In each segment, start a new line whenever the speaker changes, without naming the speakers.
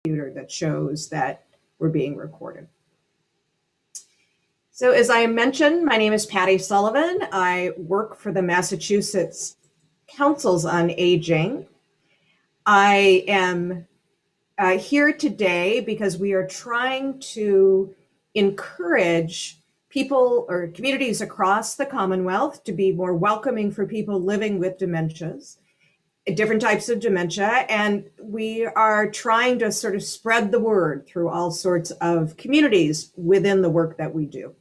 computer that shows that we're being recorded. So as I mentioned, my name is Patty Sullivan. I work for the Massachusetts Councils on Aging. I am here today because we are trying to encourage people or communities across the Commonwealth to be more welcoming for people living with dementias, different types of dementia, and we are trying to sort of spread the word through all sorts of communities within the work that we do.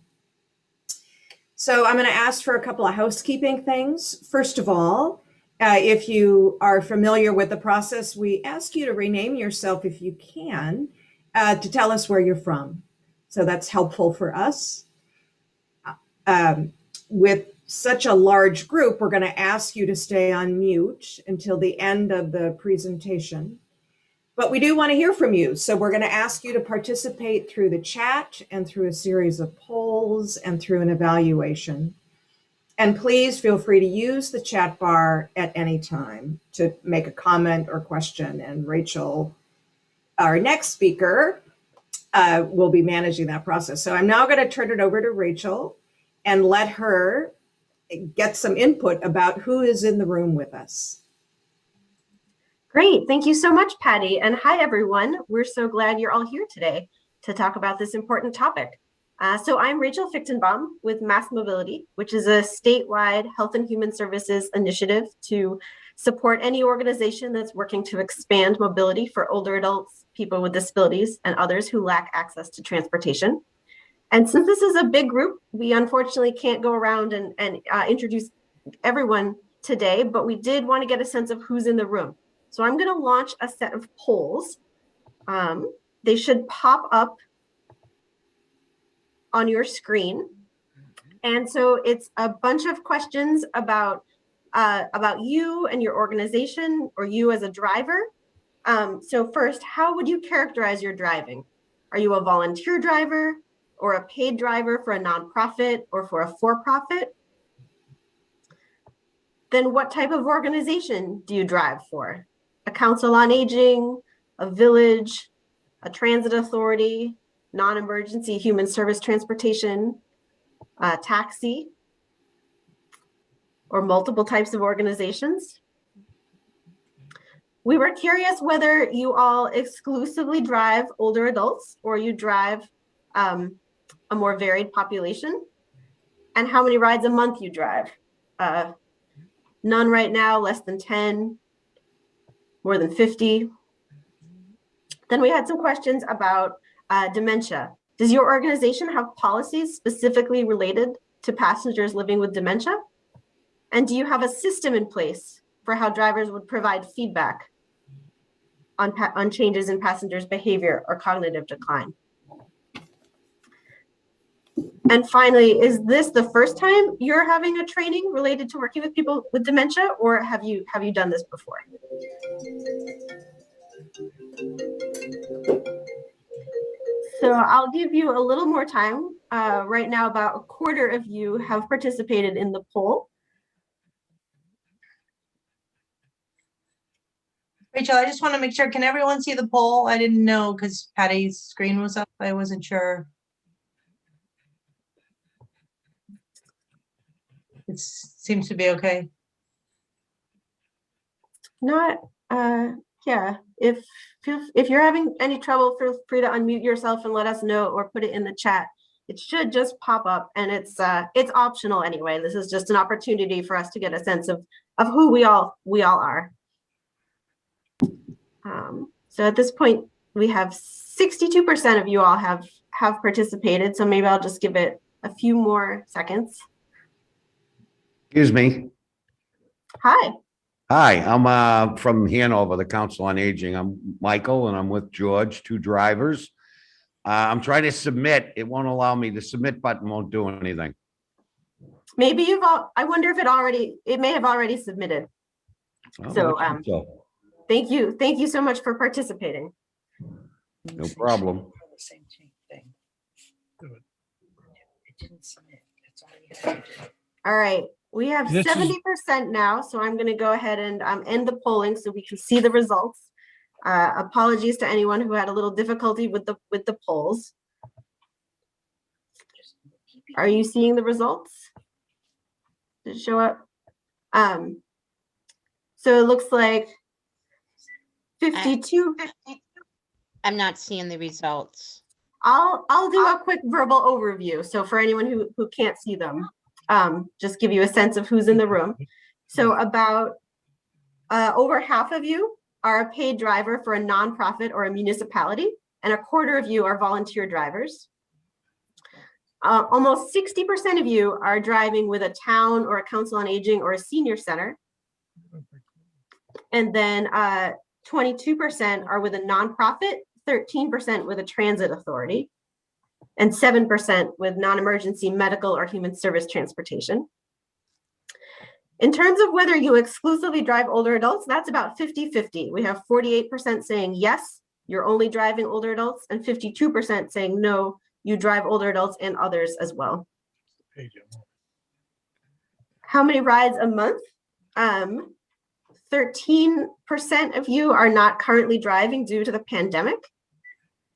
So I'm going to ask for a couple of housekeeping things. First of all, if you are familiar with the process, we ask you to rename yourself if you can, to tell us where you're from. So that's helpful for us. With such a large group, we're going to ask you to stay on mute until the end of the presentation. But we do want to hear from you. So we're going to ask you to participate through the chat and through a series of polls and through an evaluation. And please feel free to use the chat bar at any time to make a comment or question. And Rachel, our next speaker, will be managing that process. So I'm now going to turn it over to Rachel and let her get some input about who is in the room with us.
Great, thank you so much, Patty. And hi, everyone. We're so glad you're all here today to talk about this important topic. So I'm Rachel Fichtenbaum with Mass Mobility, which is a statewide health and human services initiative to support any organization that's working to expand mobility for older adults, people with disabilities, and others who lack access to transportation. And since this is a big group, we unfortunately can't go around and introduce everyone today, but we did want to get a sense of who's in the room. So I'm going to launch a set of polls. They should pop up on your screen. And so it's a bunch of questions about you and your organization, or you as a driver. So first, how would you characterize your driving? Are you a volunteer driver or a paid driver for a nonprofit or for a for-profit? Then what type of organization do you drive for? A council on aging, a village, a transit authority, non-emergency human service transportation, a taxi, or multiple types of organizations? We were curious whether you all exclusively drive older adults or you drive a more varied population, and how many rides a month you drive. None right now, less than 10, more than 50. Then we had some questions about dementia. Does your organization have policies specifically related to passengers living with dementia? And do you have a system in place for how drivers would provide feedback on changes in passengers' behavior or cognitive decline? And finally, is this the first time you're having a training related to working with people with dementia, or have you done this before? So I'll give you a little more time. Right now, about a quarter of you have participated in the poll.
Rachel, I just want to make sure, can everyone see the poll? I didn't know because Patty's screen was up. I wasn't sure. It seems to be okay.
Not, yeah, if you're having any trouble, feel free to unmute yourself and let us know, or put it in the chat. It should just pop up, and it's optional anyway. This is just an opportunity for us to get a sense of who we all are. So at this point, we have 62% of you all have participated. So maybe I'll just give it a few more seconds.
Excuse me.
Hi.
Hi, I'm from Hanover, the Council on Aging. I'm Michael, and I'm with George, two drivers. I'm trying to submit. It won't allow me. The submit button won't do anything.
Maybe you've all, I wonder if it may have already submitted.
Oh,
So, thank you so much for participating.
No problem.
The same thing. It didn't submit. That's all you have to do.
All right, we have 70% now, so I'm going to go ahead and end the polling so we can see the results. Apologies to anyone who had a little difficulty with the polls. Are you seeing the results? Did it show up? So it looks like 52.
I'm not seeing the results.
I'll do a quick verbal overview. So for anyone who can't see them, just give you a sense of who's in the room. So about over half of you are a paid driver for a nonprofit or a municipality, and a quarter of you are volunteer drivers. Almost 60% of you are driving with a town or a council on aging or a senior center. And then 22% are with a nonprofit, 13% with a transit authority, and 7% with non-emergency medical or human service transportation. In terms of whether you exclusively drive older adults, that's about 50-50. We have 48% saying yes, you're only driving older adults, and 52% saying no, you drive older adults and others as well. How many rides a month? 13% of you are not currently driving due to the pandemic.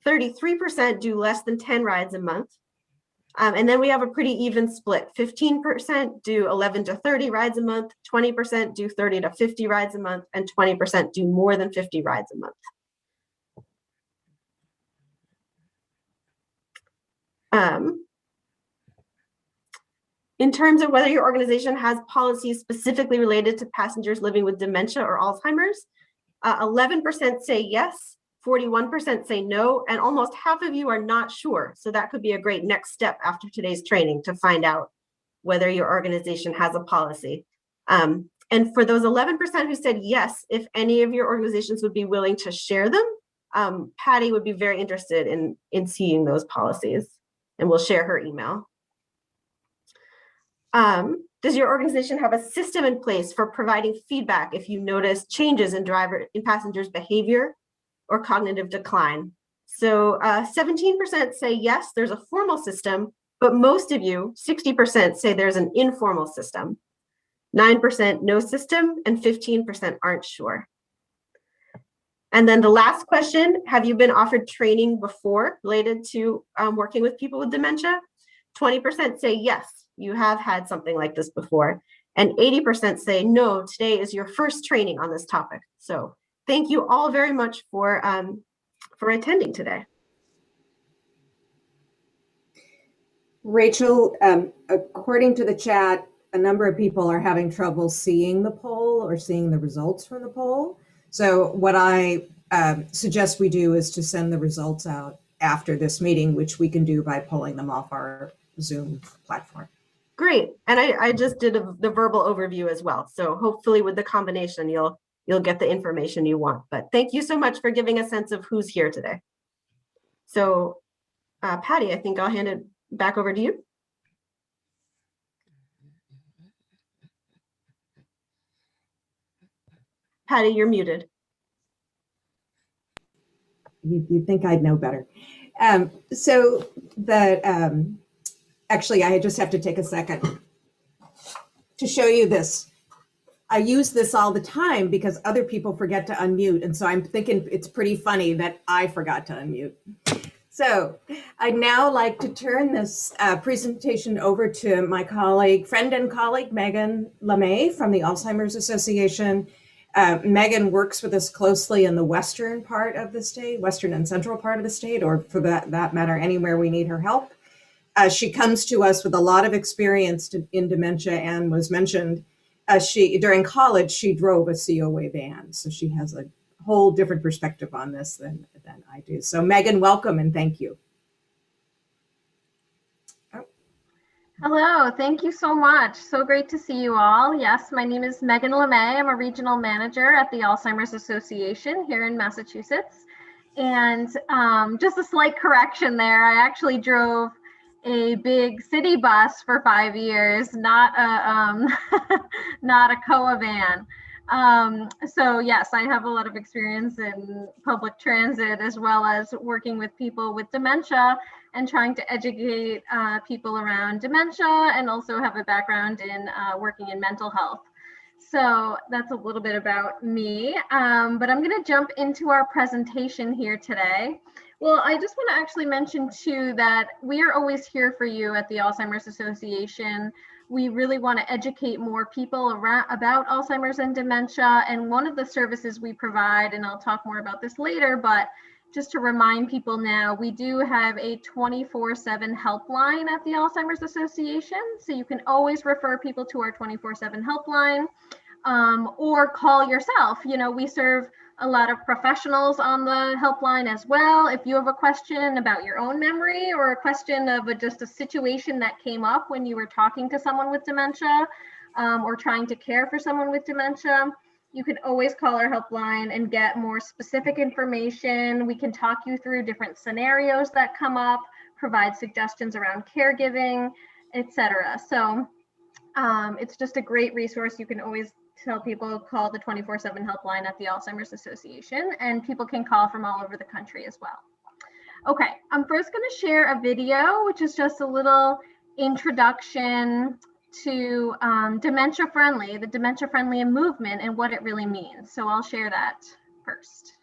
33% do less than 10 rides a month. And then we have a pretty even split. 15% do 11 to 30 rides a month, 20% do 30 to 50 rides a month, and 20% do more than 50 rides a month. In terms of whether your organization has policies specifically related to passengers living with dementia or Alzheimer's, 11% say yes, 41% say no, and almost half of you are not sure. So that could be a great next step after today's training to find out whether your organization has a policy. And for those 11% who said yes, if any of your organizations would be willing to share them, Patty would be very interested in seeing those policies, and we'll share her email. Does your organization have a system in place for providing feedback if you notice changes in passengers' behavior or cognitive decline? So 17% say yes, there's a formal system, but most of you, 60%, say there's an informal system. 9% no system, and 15% aren't sure. And then the last question, have you been offered training before related to working with people with dementia? 20% say yes, you have had something like this before. And 80% say no, today is your first training on this topic. So thank you all very much for attending today.
Rachel, according to the chat, a number of people are having trouble seeing the poll or seeing the results from the poll. So what I suggest we do is to send the results out after this meeting, which we can do by pulling them off our Zoom platform.
Great. And I just did the verbal overview as well. So hopefully with the combination, you'll get the information you want. But thank you so much for giving a sense of who's here today. So Patty, I think I'll hand it back over to you. Patty, you're muted.
You'd think I'd know better. So the actually, I just have to take a second to show you this. I use this all the time because other people forget to unmute. And so I'm thinking it's pretty funny that I forgot to unmute. So I'd now like to turn this presentation over to my friend and colleague, Megan LeMay from the Alzheimer's Association. Megan works with us closely in the western part of the state, western and central part of the state, or for that matter, anywhere we need her help. She comes to us with a lot of experience in dementia and was mentioned, during college, she drove a COA van. So she has a whole different perspective on this than I do. So Megan, welcome and thank you.
Hello, thank you so much. So great to see you all. Yes, my name is Megan LeMay. I'm a regional manager at the Alzheimer's Association here in Massachusetts. And just a slight correction there, I actually drove a big city bus for 5 years, not a not a COA van. So yes, I have a lot of experience in public transit as well as working with people with dementia and trying to educate people around dementia, and also have a background in working in mental health. So that's a little bit about me, but I'm going to jump into our presentation here today. Well, I just want to actually mention too that we are always here for you at the Alzheimer's Association. We really want to educate more people about Alzheimer's and dementia. And one of the services we provide, and I'll talk more about this later, but just to remind people now, we do have a 24/7 helpline at the Alzheimer's Association. So you can always refer people to our 24/7 helpline, or call yourself. You know, we serve a lot of professionals on the helpline as well. If you have a question about your own memory or a question of just a situation that came up when you were talking to someone with dementia, or trying to care for someone with dementia, you can always call our helpline and get more specific information. We can talk you through different scenarios that come up, provide suggestions around caregiving, etc. So it's just a great resource. You can always tell people call the 24/7 helpline at the Alzheimer's Association, and people can call from all over the country as well. Okay, I'm first going to share a video, which is just a little introduction to Dementia Friendly, the Dementia Friendly movement and what it really means. So I'll share that first.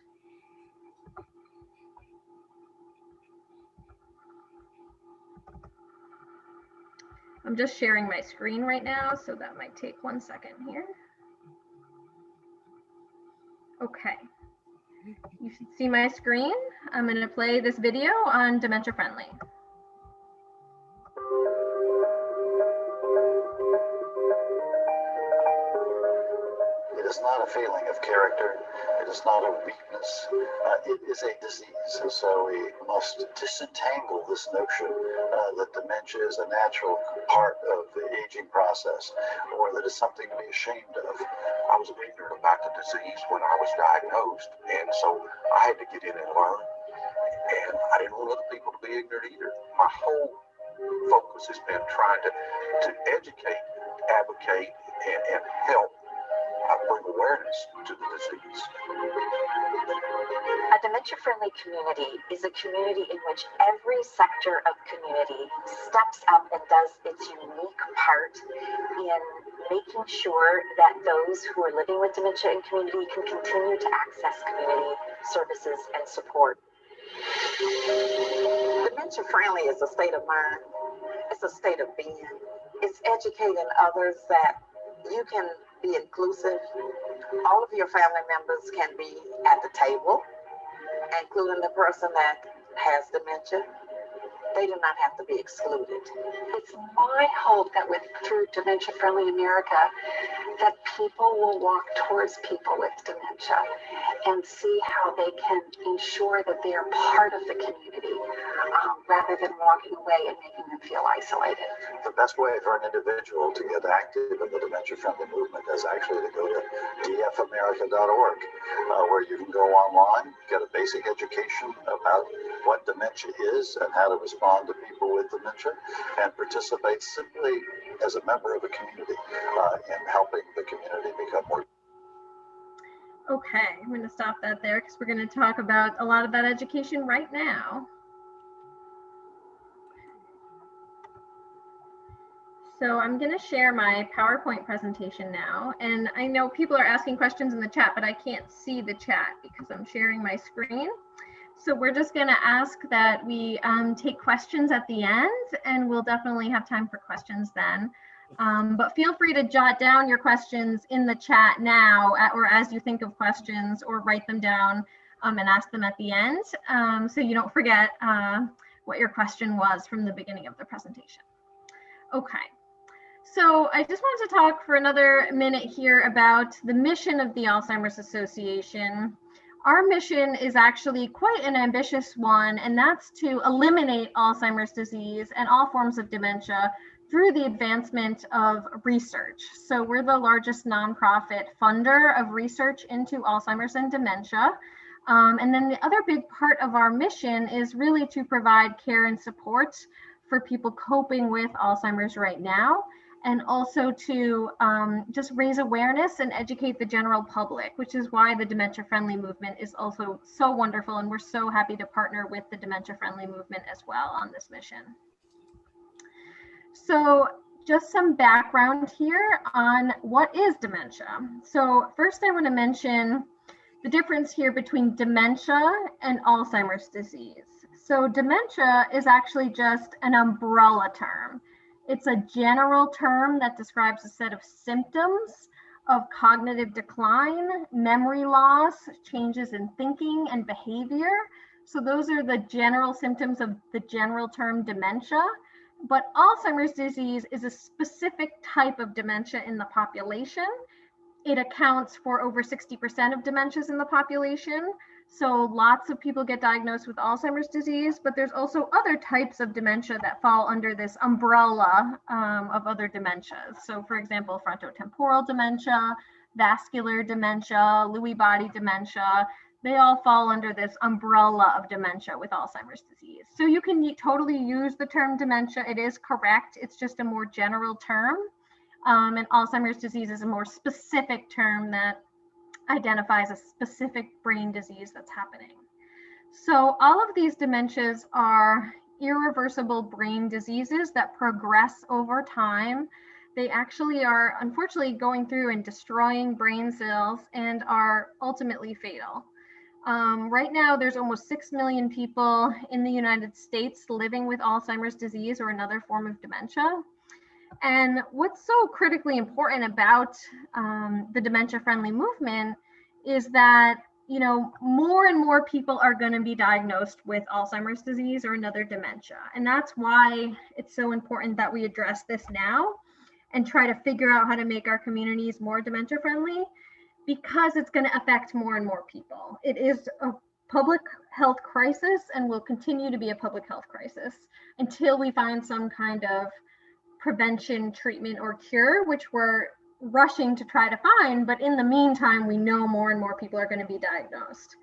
I'm just sharing my screen right now, so that might take 1 second here. Okay, you should see my screen. I'm going to play this video on Dementia Friendly.
It is not a failing of character. It is not a weakness. It is a disease. And so we must disentangle this notion that dementia is a natural part of the aging process, or that it's something to be ashamed of. I was ignorant about the disease when I was diagnosed, and so I had to get in and learn. And I didn't want other people to be ignorant either. My whole focus has been trying to educate, advocate, and help bring awareness to the disease.
A dementia-friendly community is a community in which every sector of community steps up and does its unique part in making sure that those who are living with dementia in community can continue to access community services and support.
Dementia-friendly is a state of mind. It's a state of being. It's educating others that you can be inclusive. All of your family members can be at the table, including the person that has dementia. They do not have to be excluded.
It's my hope that through Dementia Friendly America, that people will walk towards people with dementia and see how they can ensure that they are part of the community, rather than walking away and making them feel isolated.
The best way for an individual to get active in the dementia-friendly movement is actually to go to dfamerica.org, where you can go online, get a basic education about what dementia is and how to respond to people with dementia, and participate simply as a member of a community in helping the community become more.
Okay, I'm going to stop that there because we're going to talk about a lot of that education right now. So I'm going to share my PowerPoint presentation now. And I know people are asking questions in the chat, but I can't see the chat because I'm sharing my screen. So we're just going to ask that we take questions at the end, and we'll definitely have time for questions then. But feel free to jot down your questions in the chat now, or as you think of questions, or write them down and ask them at the end, so you don't forget what your question was from the beginning of the presentation. Okay. So I just wanted to talk for another minute here about the mission of the Alzheimer's Association. Our mission is actually quite an ambitious one, and that's to eliminate Alzheimer's disease and all forms of dementia through the advancement of research. So we're the largest nonprofit funder of research into Alzheimer's and dementia. And then the other big part of our mission is really to provide care and support for people coping with Alzheimer's right now, and also to just raise awareness and educate the general public, which is why the Dementia Friendly movement is also so wonderful, and we're so happy to partner with the Dementia Friendly movement as well on this mission. So just some background here on what is dementia. So first I want to mention the difference here between dementia and Alzheimer's disease. So dementia is actually just an umbrella term. It's a general term that describes a set of symptoms of cognitive decline, memory loss, changes in thinking and behavior. So those are the general symptoms of the general term dementia. But Alzheimer's disease is a specific type of dementia in the population. It accounts for over 60% of dementias in the population. So lots of people get diagnosed with Alzheimer's disease, but there's also other types of dementia that fall under this umbrella of other dementias. So for example, frontotemporal dementia, vascular dementia, Lewy body dementia, they all fall under this umbrella of dementia with Alzheimer's disease. So you can totally use the term dementia. It is correct. It's just a more general term. And Alzheimer's disease is a more specific term that identifies a specific brain disease that's happening. So all of these dementias are irreversible brain diseases that progress over time. They actually are unfortunately going through and destroying brain cells and are ultimately fatal. Right now, there's almost 6 million people in the United States living with Alzheimer's disease or another form of dementia. And what's so critically important about the dementia-friendly movement is that, you know, more and more people are going to be diagnosed with Alzheimer's disease or another dementia. And that's why it's so important that we address this now and try to figure out how to make our communities more dementia-friendly, because it's going to affect more and more people. It is a public health crisis and will continue to be a public health crisis until we find some kind of prevention, treatment, or cure, which we're rushing to try to find. But in the meantime, we know more and more people are going to be diagnosed.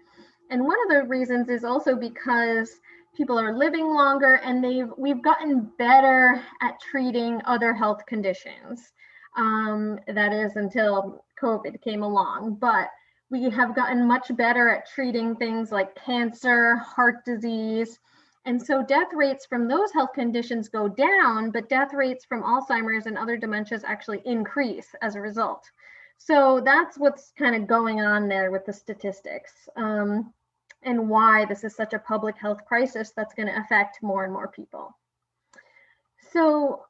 And one of the reasons is also because people are living longer and we've gotten better at treating other health conditions. That is until COVID came along, but we have gotten much better at treating things like cancer, heart disease. And so death rates from those health conditions go down, but death rates from Alzheimer's and other dementias actually increase as a result. So that's what's kind of going on there with the statistics, and why this is such a public health crisis that's going to affect more and more people. So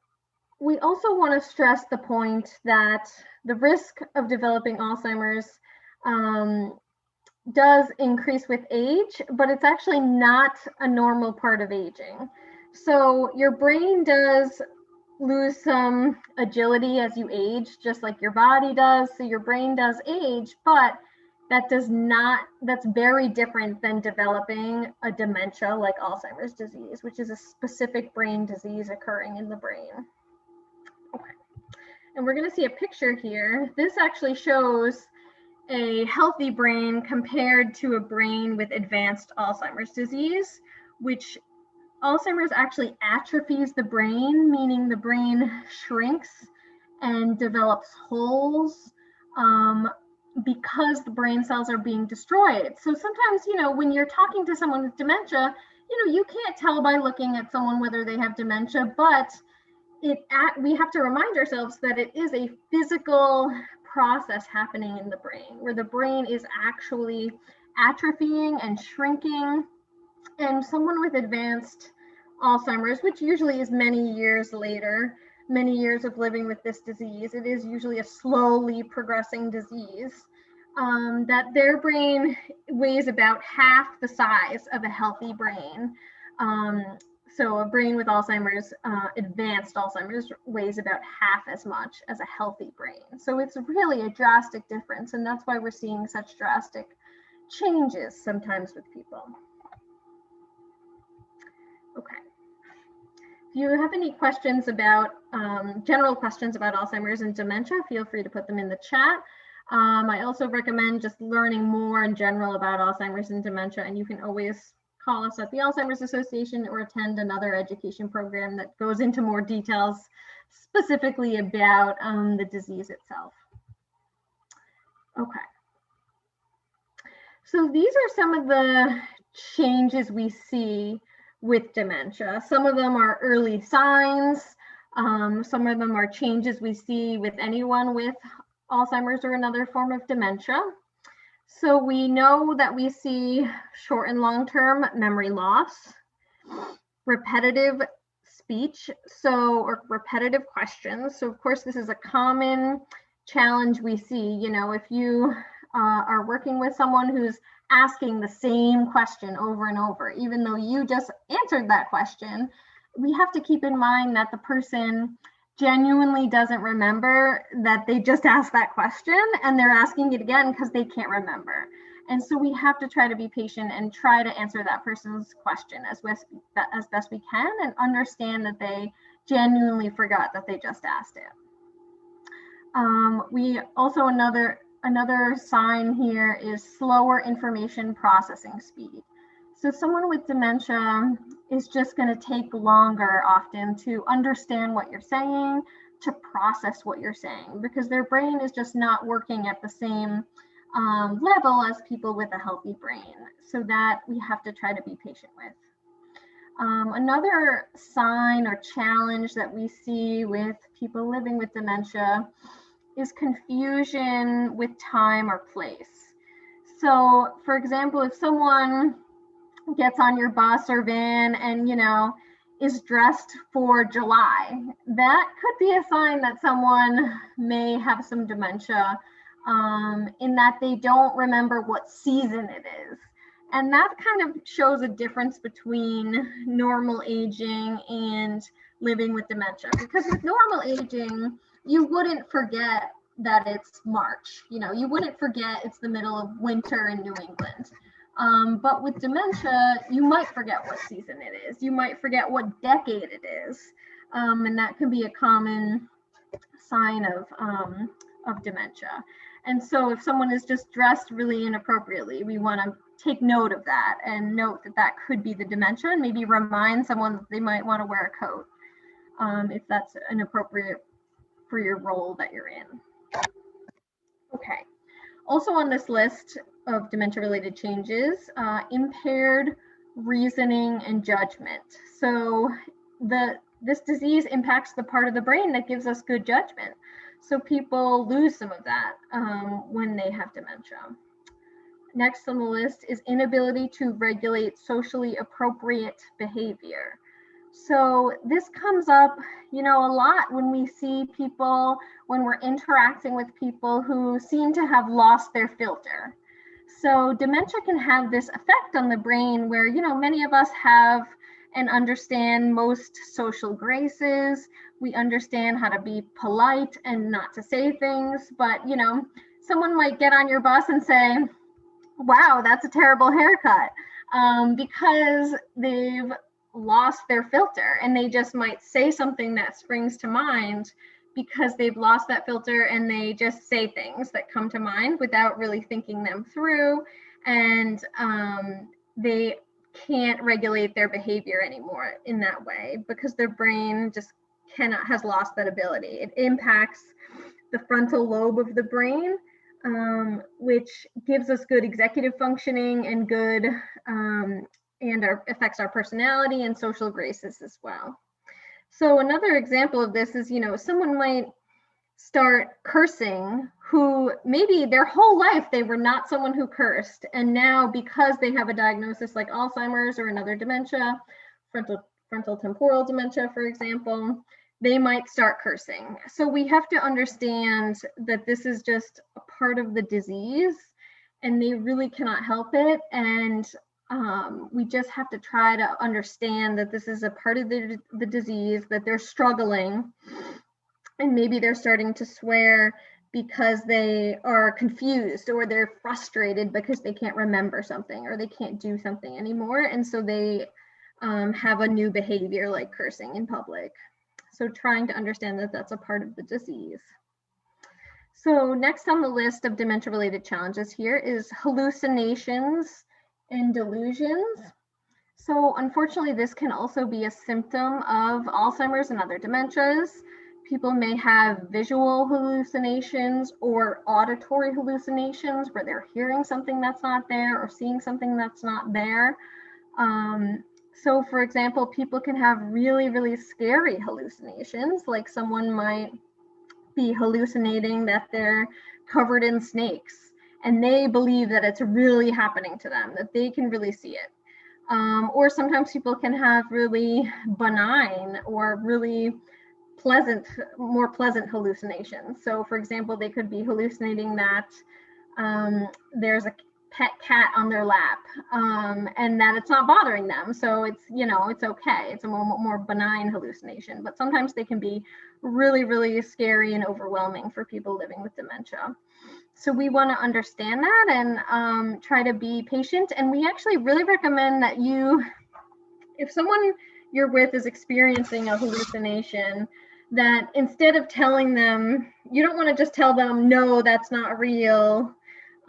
we also want to stress the point that the risk of developing Alzheimer's does increase with age, but it's actually not a normal part of aging. So your brain does lose some agility as you age, just like your body does. So your brain does age, but that's very different than developing a dementia like Alzheimer's disease, which is a specific brain disease occurring in the brain. Okay. And we're going to see a picture here. This actually shows a healthy brain compared to a brain with advanced Alzheimer's disease, which Alzheimer's actually atrophies the brain, meaning the brain shrinks and develops holes because the brain cells are being destroyed. So sometimes, you know, when you're talking to someone with dementia, you know, you can't tell by looking at someone whether they have dementia, but we have to remind ourselves that it is a physical process happening in the brain, where the brain is actually atrophying and shrinking. And someone with advanced Alzheimer's, which usually is many years later, many years of living with this disease, it is usually a slowly progressing disease, that their brain weighs about half the size of a healthy brain. So a brain with Alzheimer's, advanced Alzheimer's, weighs about half as much as a healthy brain. So it's really a drastic difference, and that's why we're seeing such drastic changes sometimes with people. Okay. If you have any questions about, general questions about Alzheimer's and dementia, feel free to put them in the chat. I also recommend just learning more in general about Alzheimer's and dementia, and you can always call us at the Alzheimer's Association or attend another education program that goes into more details specifically about the disease itself. Okay. So these are some of the changes we see with dementia. Some of them are early signs. Some of them are changes we see with anyone with Alzheimer's or another form of dementia. So we know that we see short and long-term memory loss, repetitive speech, or repetitive questions. So of course, this is a common challenge we see. You know, if you are working with someone who's asking the same question over and over, even though you just answered that question, we have to keep in mind that the person genuinely doesn't remember that they just asked that question, and they're asking it again because they can't remember. And so we have to try to be patient and try to answer that person's question as best we can, and understand that they genuinely forgot that they just asked it. We also, another sign here is slower information processing speed. So someone with dementia is just going to take longer often to understand what you're saying, to process what you're saying, because their brain is just not working at the same level as people with a healthy brain. So that we have to try to be patient with. Another sign or challenge that we see with people living with dementia is confusion with time or place. So for example, if someone gets on your bus or van and, you know, is dressed for July, that could be a sign that someone may have some dementia, in that they don't remember what season it is. And that kind of shows a difference between normal aging and living with dementia. Because with normal aging, you wouldn't forget that it's March. You know, you wouldn't forget it's the middle of winter in New England. But with dementia, you might forget what season it is. You might forget what decade it is. And that can be a common sign of dementia. And so if someone is just dressed really inappropriately, we want to take note of that and note that that could be the dementia, and maybe remind someone that they might want to wear a coat if that's inappropriate for your role that you're in. Okay. Also on this list of dementia-related changes, impaired reasoning and judgment. So this disease impacts the part of the brain that gives us good judgment. So people lose some of that when they have dementia. Next on the list is inability to regulate socially appropriate behavior. So this comes up, you know, a lot when we see people, when we're interacting with people who seem to have lost their filter. So dementia can have this effect on the brain where, you know, many of us have and understand most social graces. We understand how to be polite and not to say things, but, you know, someone might get on your bus and say, wow, that's a terrible haircut, because they've lost their filter, and they just might say something that springs to mind because they've lost that filter, and they just say things that come to mind without really thinking them through, and they can't regulate their behavior anymore in that way because their brain just has lost that ability. It impacts the frontal lobe of the brain, which gives us good executive functioning and good affects our personality and social graces as well. So another example of this is, you know, someone might start cursing who maybe their whole life they were not someone who cursed, and now because they have a diagnosis like Alzheimer's or another dementia, frontal temporal dementia, for example, they might start cursing. So we have to understand that this is just a part of the disease and they really cannot help it. And we just have to try to understand that this is a part of the disease, that they're struggling, and maybe they're starting to swear because they are confused, or they're frustrated because they can't remember something, or they can't do something anymore. And so they have a new behavior like cursing in public. So trying to understand that that's a part of the disease. So next on the list of dementia-related challenges here is hallucinations and delusions. So unfortunately, this can also be a symptom of Alzheimer's and other dementias. People may have visual hallucinations or auditory hallucinations where they're hearing something that's not there or seeing something that's not there. So for example, people can have really, really scary hallucinations, like someone might be hallucinating that they're covered in snakes and they believe that it's really happening to them, that they can really see it. Or sometimes people can have really benign or really more pleasant hallucinations. So for example, they could be hallucinating that there's a pet cat on their lap, and that it's not bothering them. So it's, it's okay. It's a more benign hallucination, but sometimes they can be really, really scary and overwhelming for people living with dementia. So we want to understand that and try to be patient. And we actually really recommend that if someone you're with is experiencing a hallucination, that instead of telling them, you don't want to just tell them, no, that's not real,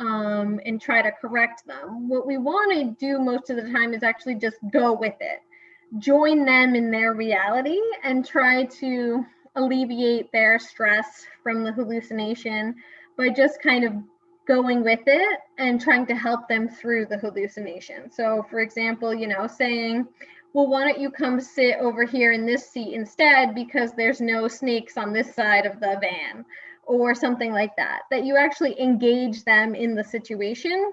and try to correct them. What we want to do most of the time is actually just go with it. Join them in their reality and try to alleviate their stress from the hallucination by just kind of going with it and trying to help them through the hallucination. So for example, saying, well, why don't you come sit over here in this seat instead because there's no snakes on this side of the van, or something like that, that you actually engage them in the situation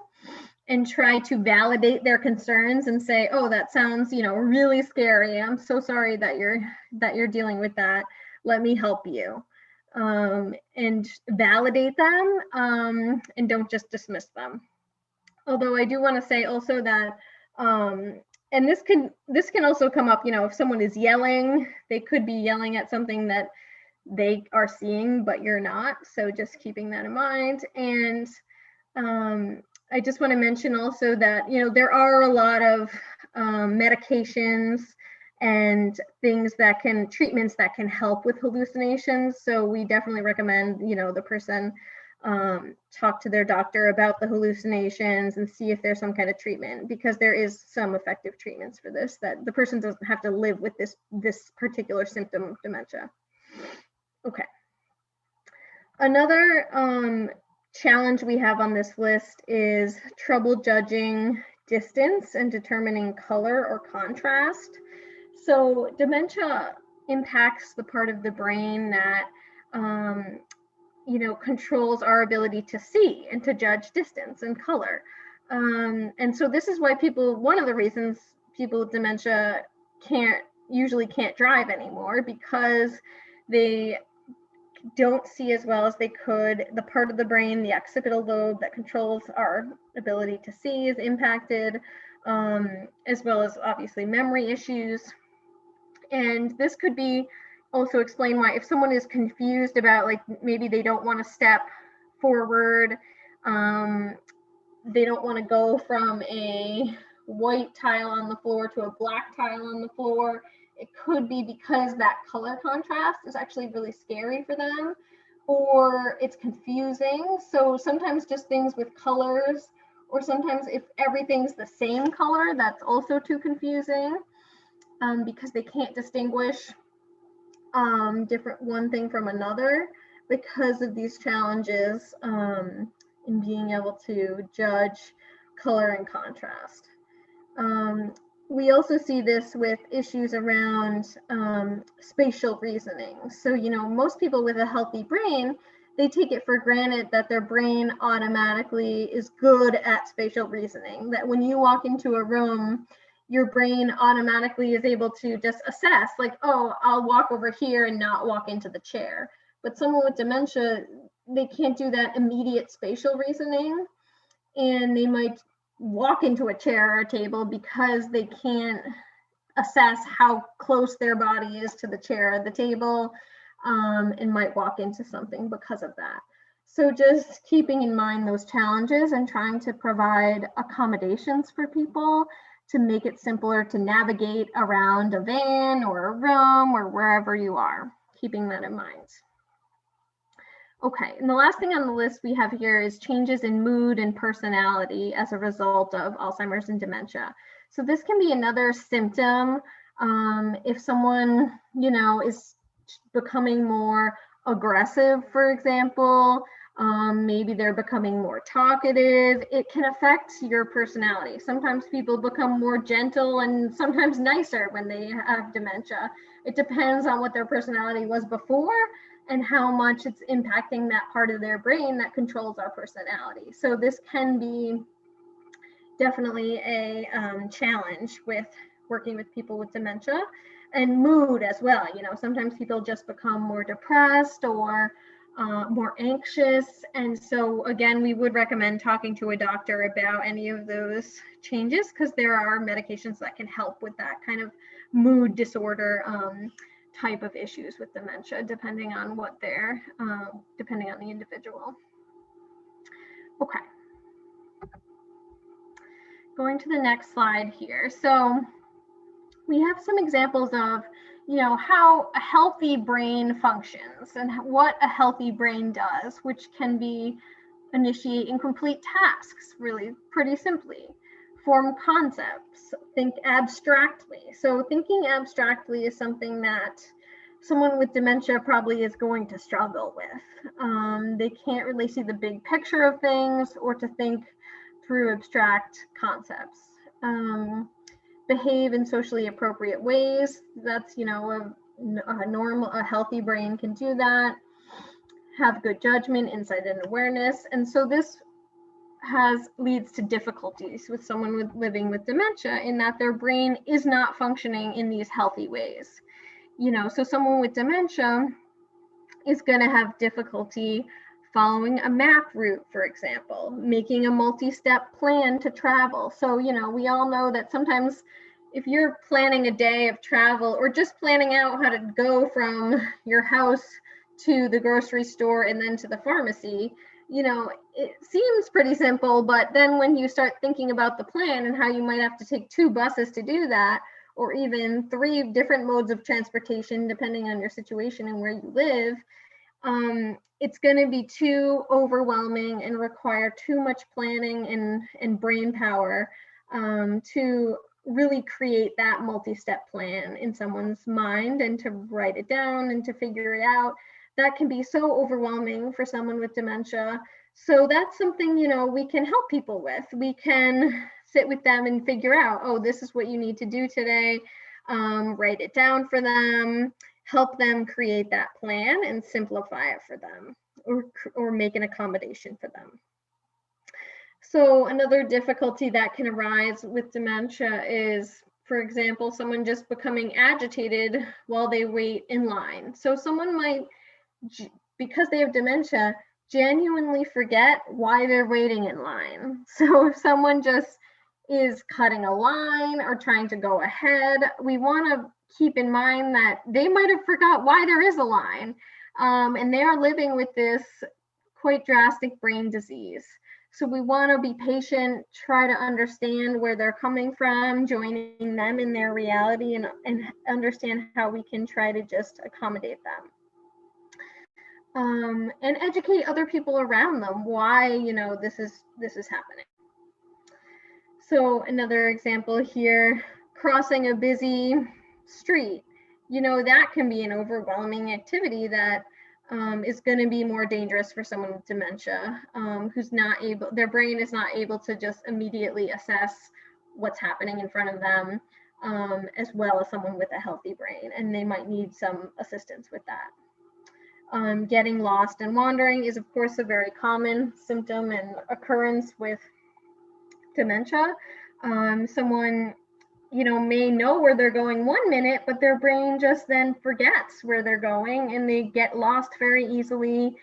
and try to validate their concerns and say, oh, that sounds, really scary. I'm so sorry that you're dealing with that. Let me help you. And validate them, and don't just dismiss them. Although I do want to say also that, and this can also come up, if someone is yelling, they could be yelling at something that they are seeing, but you're not. So just keeping that in mind. And I just want to mention also that, there are a lot of medications and treatments that can help with hallucinations. So we definitely recommend, the person talk to their doctor about the hallucinations and see if there's some kind of treatment, because there is some effective treatments for this, that the person doesn't have to live with this particular symptom of dementia. Okay. Another challenge we have on this list is trouble judging distance and determining color or contrast. So dementia impacts the part of the brain that controls our ability to see and to judge distance and color. And so this is why one of the reasons people with dementia usually can't drive anymore, because they don't see as well as they could. The part of the brain, the occipital lobe that controls our ability to see, is impacted, as well as obviously memory issues. And this could be also explain why, if someone is confused about, like, maybe they don't want to step forward, they don't want to go from a white tile on the floor to a black tile on the floor, it could be because that color contrast is actually really scary for them, or it's confusing. So sometimes just things with colors, or sometimes if everything's the same color, that's also too confusing, because they can't distinguish different one thing from another because of these challenges in being able to judge color and contrast. We also see this with issues around spatial reasoning. So, most people with a healthy brain, they take it for granted that their brain automatically is good at spatial reasoning, that when you walk into a room, your brain automatically is able to just assess, like, oh, I'll walk over here and not walk into the chair. But someone with dementia, they can't do that immediate spatial reasoning, and they might walk into a chair or a table because they can't assess how close their body is to the chair or the table, and might walk into something because of that. So just keeping in mind those challenges and trying to provide accommodations for people to make it simpler to navigate around a van or a room or wherever you are, keeping that in mind. Okay, and the last thing on the list we have here is changes in mood and personality as a result of Alzheimer's and dementia. So this can be another symptom. If someone, is becoming more aggressive, for example, Maybe they're becoming more talkative. It can affect your personality. Sometimes people become more gentle and sometimes nicer when they have dementia. It depends on what their personality was before and how much it's impacting that part of their brain that controls our personality. So this can be definitely a challenge with working with people with dementia, and mood as well. You know, sometimes people just become more depressed or more anxious. And so again, we would recommend talking to a doctor about any of those changes, because there are medications that can help with that kind of mood disorder type of issues with dementia, depending on what they're, depending on the individual. Okay. Going to the next slide here. So we have some examples of, you know, how a healthy brain functions and what a healthy brain does, which can be initiate and complete tasks really pretty simply, form concepts, think abstractly. So thinking abstractly is something that someone with dementia probably is going to struggle with. They can't really see the big picture of things or to think through abstract concepts. Behave in socially appropriate ways. That's, you know, a healthy brain can do that. Have good judgment, insight, and awareness. And so this leads to difficulties with someone living with dementia, in that their brain is not functioning in these healthy ways. You know, so someone with dementia is going to have difficulty following a map route, for example, making a multi-step plan to travel. So, you know, we all know that sometimes if you're planning a day of travel, or just planning out how to go from your house to the grocery store and then to the pharmacy, you know, it seems pretty simple, but then when you start thinking about the plan and how you might have to take 2 buses to do that, or even 3 different modes of transportation, depending on your situation and where you live, it's going to be too overwhelming and require too much planning and brain power to really create that multi-step plan in someone's mind, and to write it down and to figure it out. That can be so overwhelming for someone with dementia. So that's something, you know, we can help people with. We can sit with them and figure out, oh, this is what you need to do today. Write it down for them, help them create that plan and simplify it for them, or make an accommodation for them. So another difficulty that can arise with dementia is, for example, someone just becoming agitated while they wait in line. So someone might, because they have dementia, genuinely forget why they're waiting in line. So if someone just is cutting a line or trying to go ahead, we want to keep in mind that they might have forgot why there is a line, and they are living with this quite drastic brain disease. So we want to be patient, try to understand where they're coming from, joining them in their reality, and understand how we can try to just accommodate them. And educate other people around them why, you know, this is happening. So another example here, crossing a busy street. You know, that can be an overwhelming activity that is going to be more dangerous for someone with dementia, who's not able, their brain is not able to just immediately assess what's happening in front of them, as well as someone with a healthy brain, and they might need some assistance with that. Getting lost and wandering is, of course, a very common symptom and occurrence with dementia. Someone, you know, may know where they're going 1 minute, but their brain just then forgets where they're going, and they get lost very easily,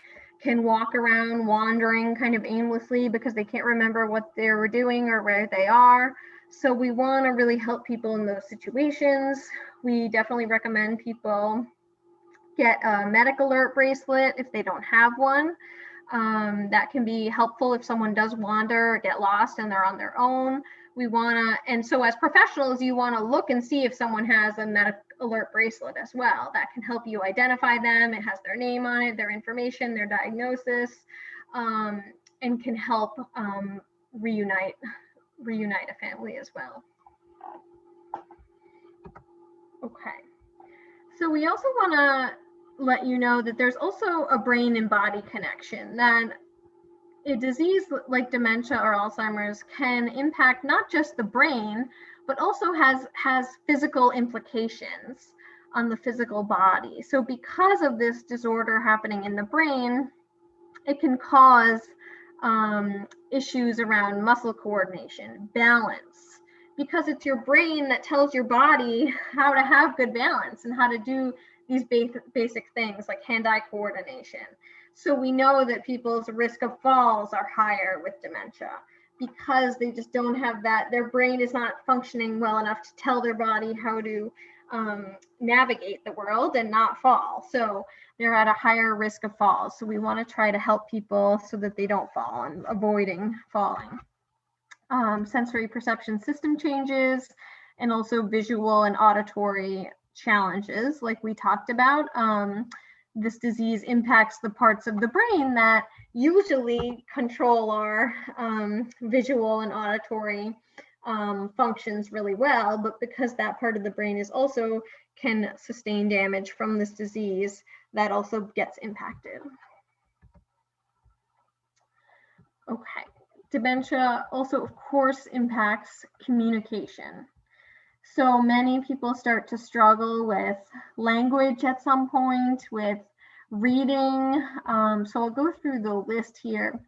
can walk around wandering kind of aimlessly because they can't remember what they were doing or where they are. So we want to really help people in those situations. We definitely recommend people get a medic alert bracelet if they don't have one. That can be helpful if someone does wander or get lost and they're on their own. We want to, and so as professionals, you want to look and see if someone has a medic alert bracelet as well. That can help you identify them. It has their name on it, their information, their diagnosis, and can help reunite a family as well. Okay. So we also want to let you know that there's also a brain and body connection, that a disease like dementia or Alzheimer's can impact not just the brain, but also has physical implications on the physical body. So because of this disorder happening in the brain, it can cause issues around muscle coordination, balance, because it's your brain that tells your body how to have good balance and how to do these basic things like hand-eye coordination. So we know that people's risk of falls are higher with dementia because they just don't have that, their brain is not functioning well enough to tell their body how to navigate the world and not fall. So they're at a higher risk of falls. So we want to try to help people so that they don't fall and avoiding falling. Sensory perception system changes and also visual and auditory challenges like we talked about. This disease impacts the parts of the brain that usually control our visual and auditory functions really well, but because that part of the brain is also can sustain damage from this disease, that also gets impacted. Okay, dementia also, of course, impacts communication. So many people start to struggle with language at some point, with reading. So I'll go through the list here.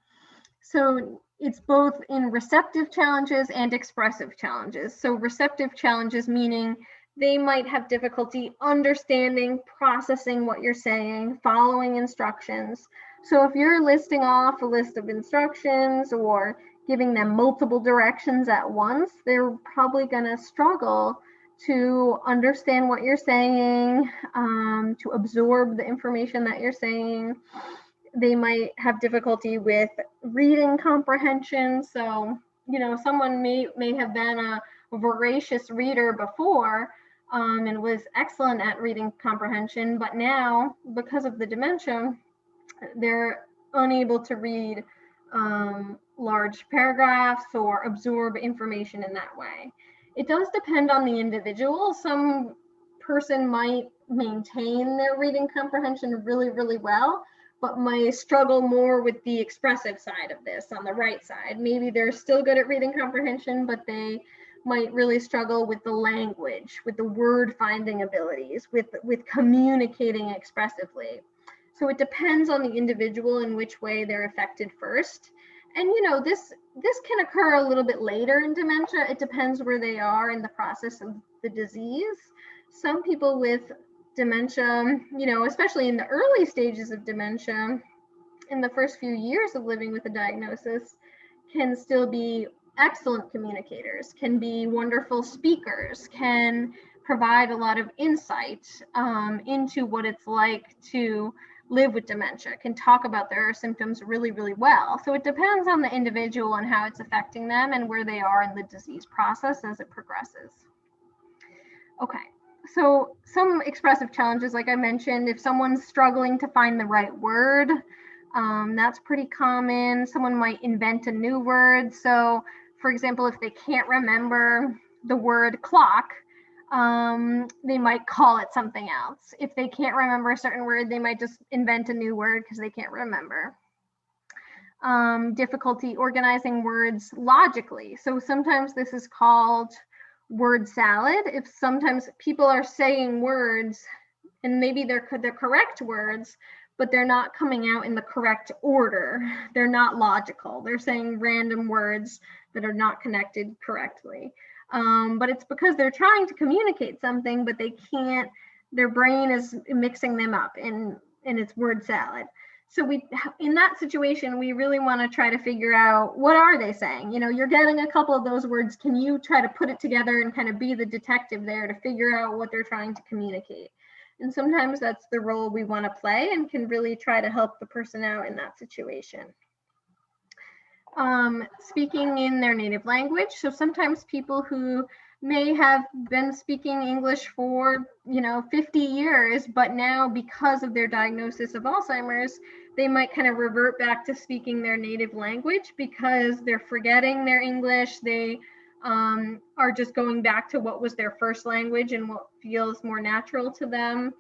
So it's both in receptive challenges and expressive challenges. So receptive challenges meaning they might have difficulty understanding, processing what you're saying, following instructions. So if you're listing off a list of instructions or giving them multiple directions at once, they're probably going to struggle to understand what you're saying, to absorb the information that you're saying. They might have difficulty with reading comprehension. So, you know, someone may have been a voracious reader before and was excellent at reading comprehension, but now, because of the dementia, they're unable to read large paragraphs or absorb information in that way. It does depend on the individual. Some person might maintain their reading comprehension really, really well, but might struggle more with the expressive side of this on the right side. Maybe they're still good at reading comprehension, but they might really struggle with the language, with the word finding abilities, with communicating expressively. So it depends on the individual in which way they're affected first. And you know, this can occur a little bit later in dementia. It depends where they are in the process of the disease. Some people with dementia, you know, especially in the early stages of dementia, in the first few years of living with a diagnosis, can still be excellent communicators, can be wonderful speakers, can provide a lot of insight into what it's like to live with dementia, can talk about their symptoms really, really well. So it depends on the individual and how it's affecting them and where they are in the disease process as it progresses. Okay, so some expressive challenges, like I mentioned, if someone's struggling to find the right word, that's pretty common. Someone might invent a new word. So for example, if they can't remember the word clock, they might call it something else. If they can't remember a certain word, they might just invent a new word because they can't remember. Difficulty organizing words logically. So sometimes this is called word salad. If sometimes people are saying words and maybe they're correct words, but they're not coming out in the correct order. They're not logical. They're saying random words that are not connected correctly. But it's because they're trying to communicate something, but they can't, their brain is mixing them up and it's word salad. So in that situation, we really want to try to figure out, what are they saying? You know, you're getting a couple of those words. Can you try to put it together and kind of be the detective there to figure out what they're trying to communicate? And sometimes that's the role we want to play and can really try to help the person out in that situation. Speaking in their native language. So sometimes people who may have been speaking English for, 50 years, but now because of their diagnosis of Alzheimer's, they might kind of revert back to speaking their native language because they're forgetting their English. They are just going back to what was their first language and what feels more natural to them.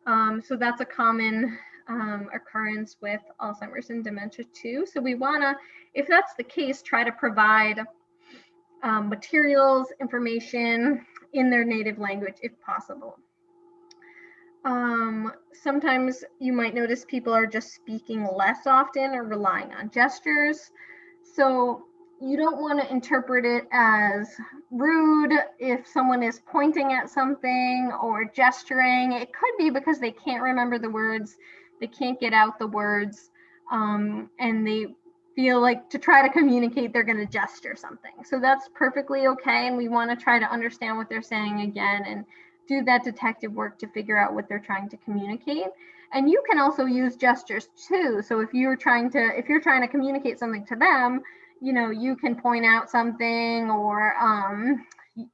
So that's a common occurrence with Alzheimer's and dementia too. So we want to, if that's the case, try to provide materials, information in their native language if possible. Sometimes you might notice people are just speaking less often or relying on gestures. So you don't want to interpret it as rude if someone is pointing at something or gesturing. It could be because they can't remember the words, they can't get out the words, and they feel like to try to communicate, they're going to gesture something. So that's perfectly okay. And we want to try to understand what they're saying again and do that detective work to figure out what they're trying to communicate. And you can also use gestures too. So if you're trying to communicate something to them, you know, you can point out something or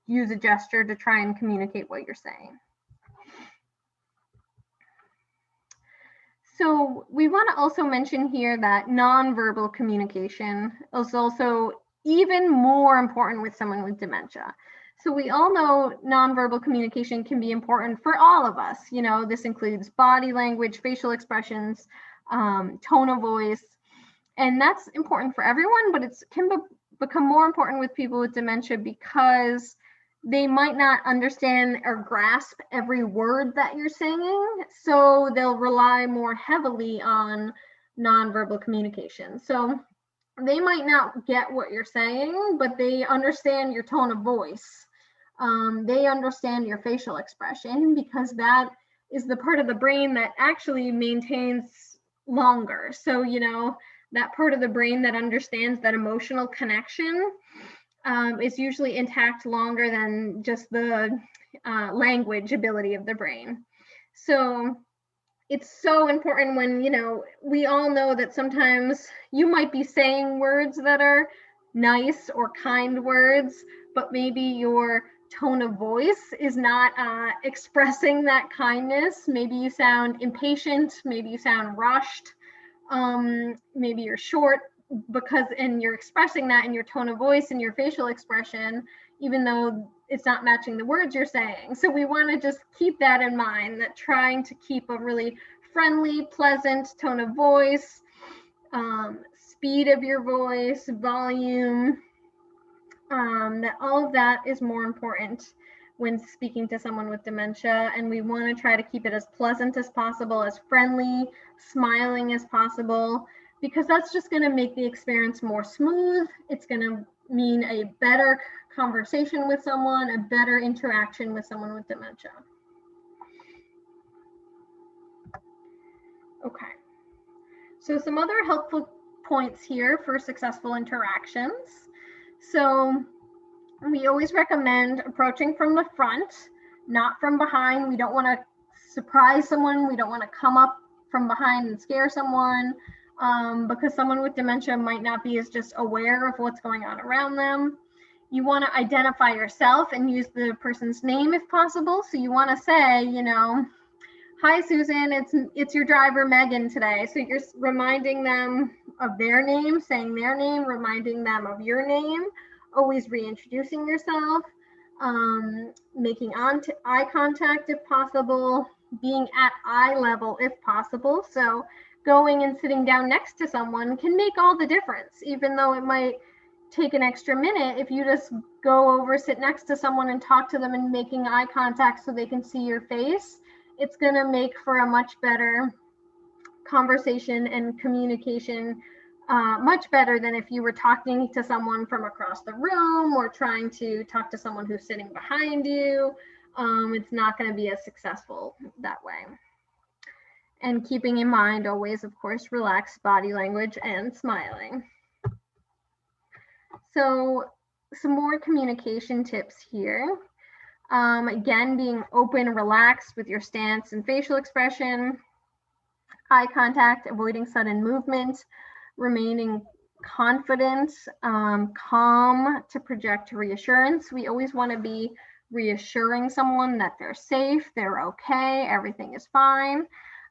use a gesture to try and communicate what you're saying. So we want to also mention here that nonverbal communication is also even more important with someone with dementia. So we all know nonverbal communication can be important for all of us. You know, this includes body language, facial expressions, tone of voice, and that's important for everyone, but it can become more important with people with dementia because they might not understand or grasp every word that you're saying, so they'll rely more heavily on nonverbal communication. So they might not get what you're saying, but they understand your tone of voice. They understand your facial expression because that is the part of the brain that actually maintains longer. So, you know, that part of the brain that understands that emotional connection is usually intact longer than just the language ability of the brain. So it's so important when, you know, we all know that sometimes you might be saying words that are nice or kind words, but maybe your tone of voice is not expressing that kindness. Maybe you sound impatient, maybe you sound rushed, maybe you're short, and you're expressing that in your tone of voice and your facial expression, even though it's not matching the words you're saying. So we want to just keep that in mind, that trying to keep a really friendly, pleasant tone of voice, speed of your voice, volume, that all of that is more important when speaking to someone with dementia. And we want to try to keep it as pleasant as possible, as friendly, smiling as possible, because that's just going to make the experience more smooth. It's going to mean a better conversation with someone, a better interaction with someone with dementia. Okay, so some other helpful points here for successful interactions. So we always recommend approaching from the front, not from behind. We don't want to surprise someone. We don't want to come up from behind and scare someone, because someone with dementia might not be as just aware of what's going on around them. You want to identify yourself and use the person's name if possible. So you want to say, you know, "Hi, Susan, it's your driver, Megan, today." So you're reminding them of their name, saying their name, reminding them of your name, always reintroducing yourself, making eye contact if possible, being at eye level if possible. So going and sitting down next to someone can make all the difference, even though it might take an extra minute. If you just go over, sit next to someone and talk to them and making eye contact so they can see your face, it's going to make for a much better conversation and communication, much better than if you were talking to someone from across the room or trying to talk to someone who's sitting behind you. It's not going to be as successful that way. And keeping in mind always, of course, relaxed body language and smiling. So some more communication tips here. Again, being open, relaxed with your stance and facial expression, eye contact, avoiding sudden movement, remaining confident, calm to project reassurance. We always want to be reassuring someone that they're safe, they're okay, everything is fine.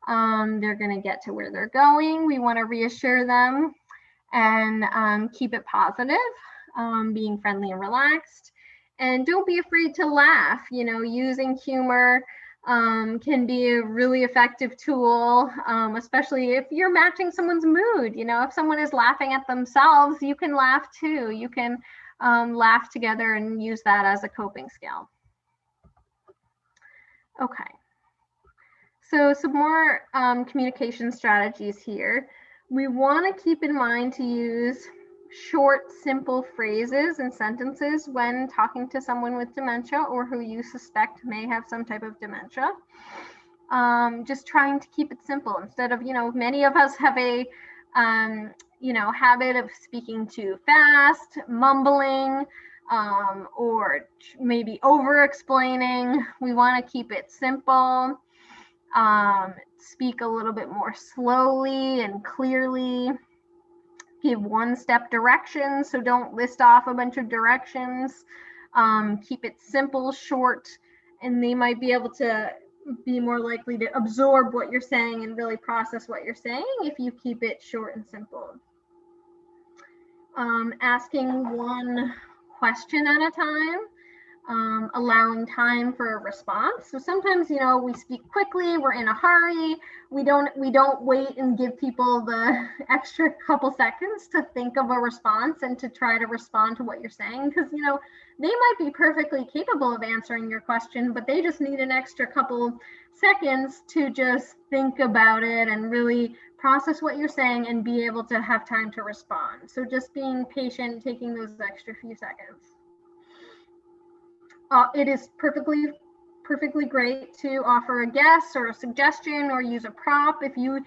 They're going to get to where they're going. We want to reassure them and keep it positive, being friendly and relaxed. And don't be afraid to laugh, you know, using humor can be a really effective tool, especially if you're matching someone's mood. You know, if someone is laughing at themselves, you can laugh too. You can laugh together and use that as a coping skill. Okay. So some more communication strategies here. We want to keep in mind to use short, simple phrases and sentences when talking to someone with dementia or who you suspect may have some type of dementia. Just trying to keep it simple instead of, you know, many of us have a, you know, habit of speaking too fast, mumbling, or maybe over explaining. We want to keep it simple. Speak a little bit more slowly and clearly. Give one-step directions, so don't list off a bunch of directions. Keep it simple, short, and they might be able to be more likely to absorb what you're saying and really process what you're saying if you keep it short and simple. Asking one question at a time. Allowing time for a response. So sometimes, you know, we speak quickly, we're in a hurry, we don't wait and give people the extra couple seconds to think of a response and to try to respond to what you're saying, because, you know, they might be perfectly capable of answering your question, but they just need an extra couple seconds to just think about it and really process what you're saying and be able to have time to respond. So just being patient, taking those extra few seconds. It is perfectly great to offer a guess or a suggestion or use a prop. If you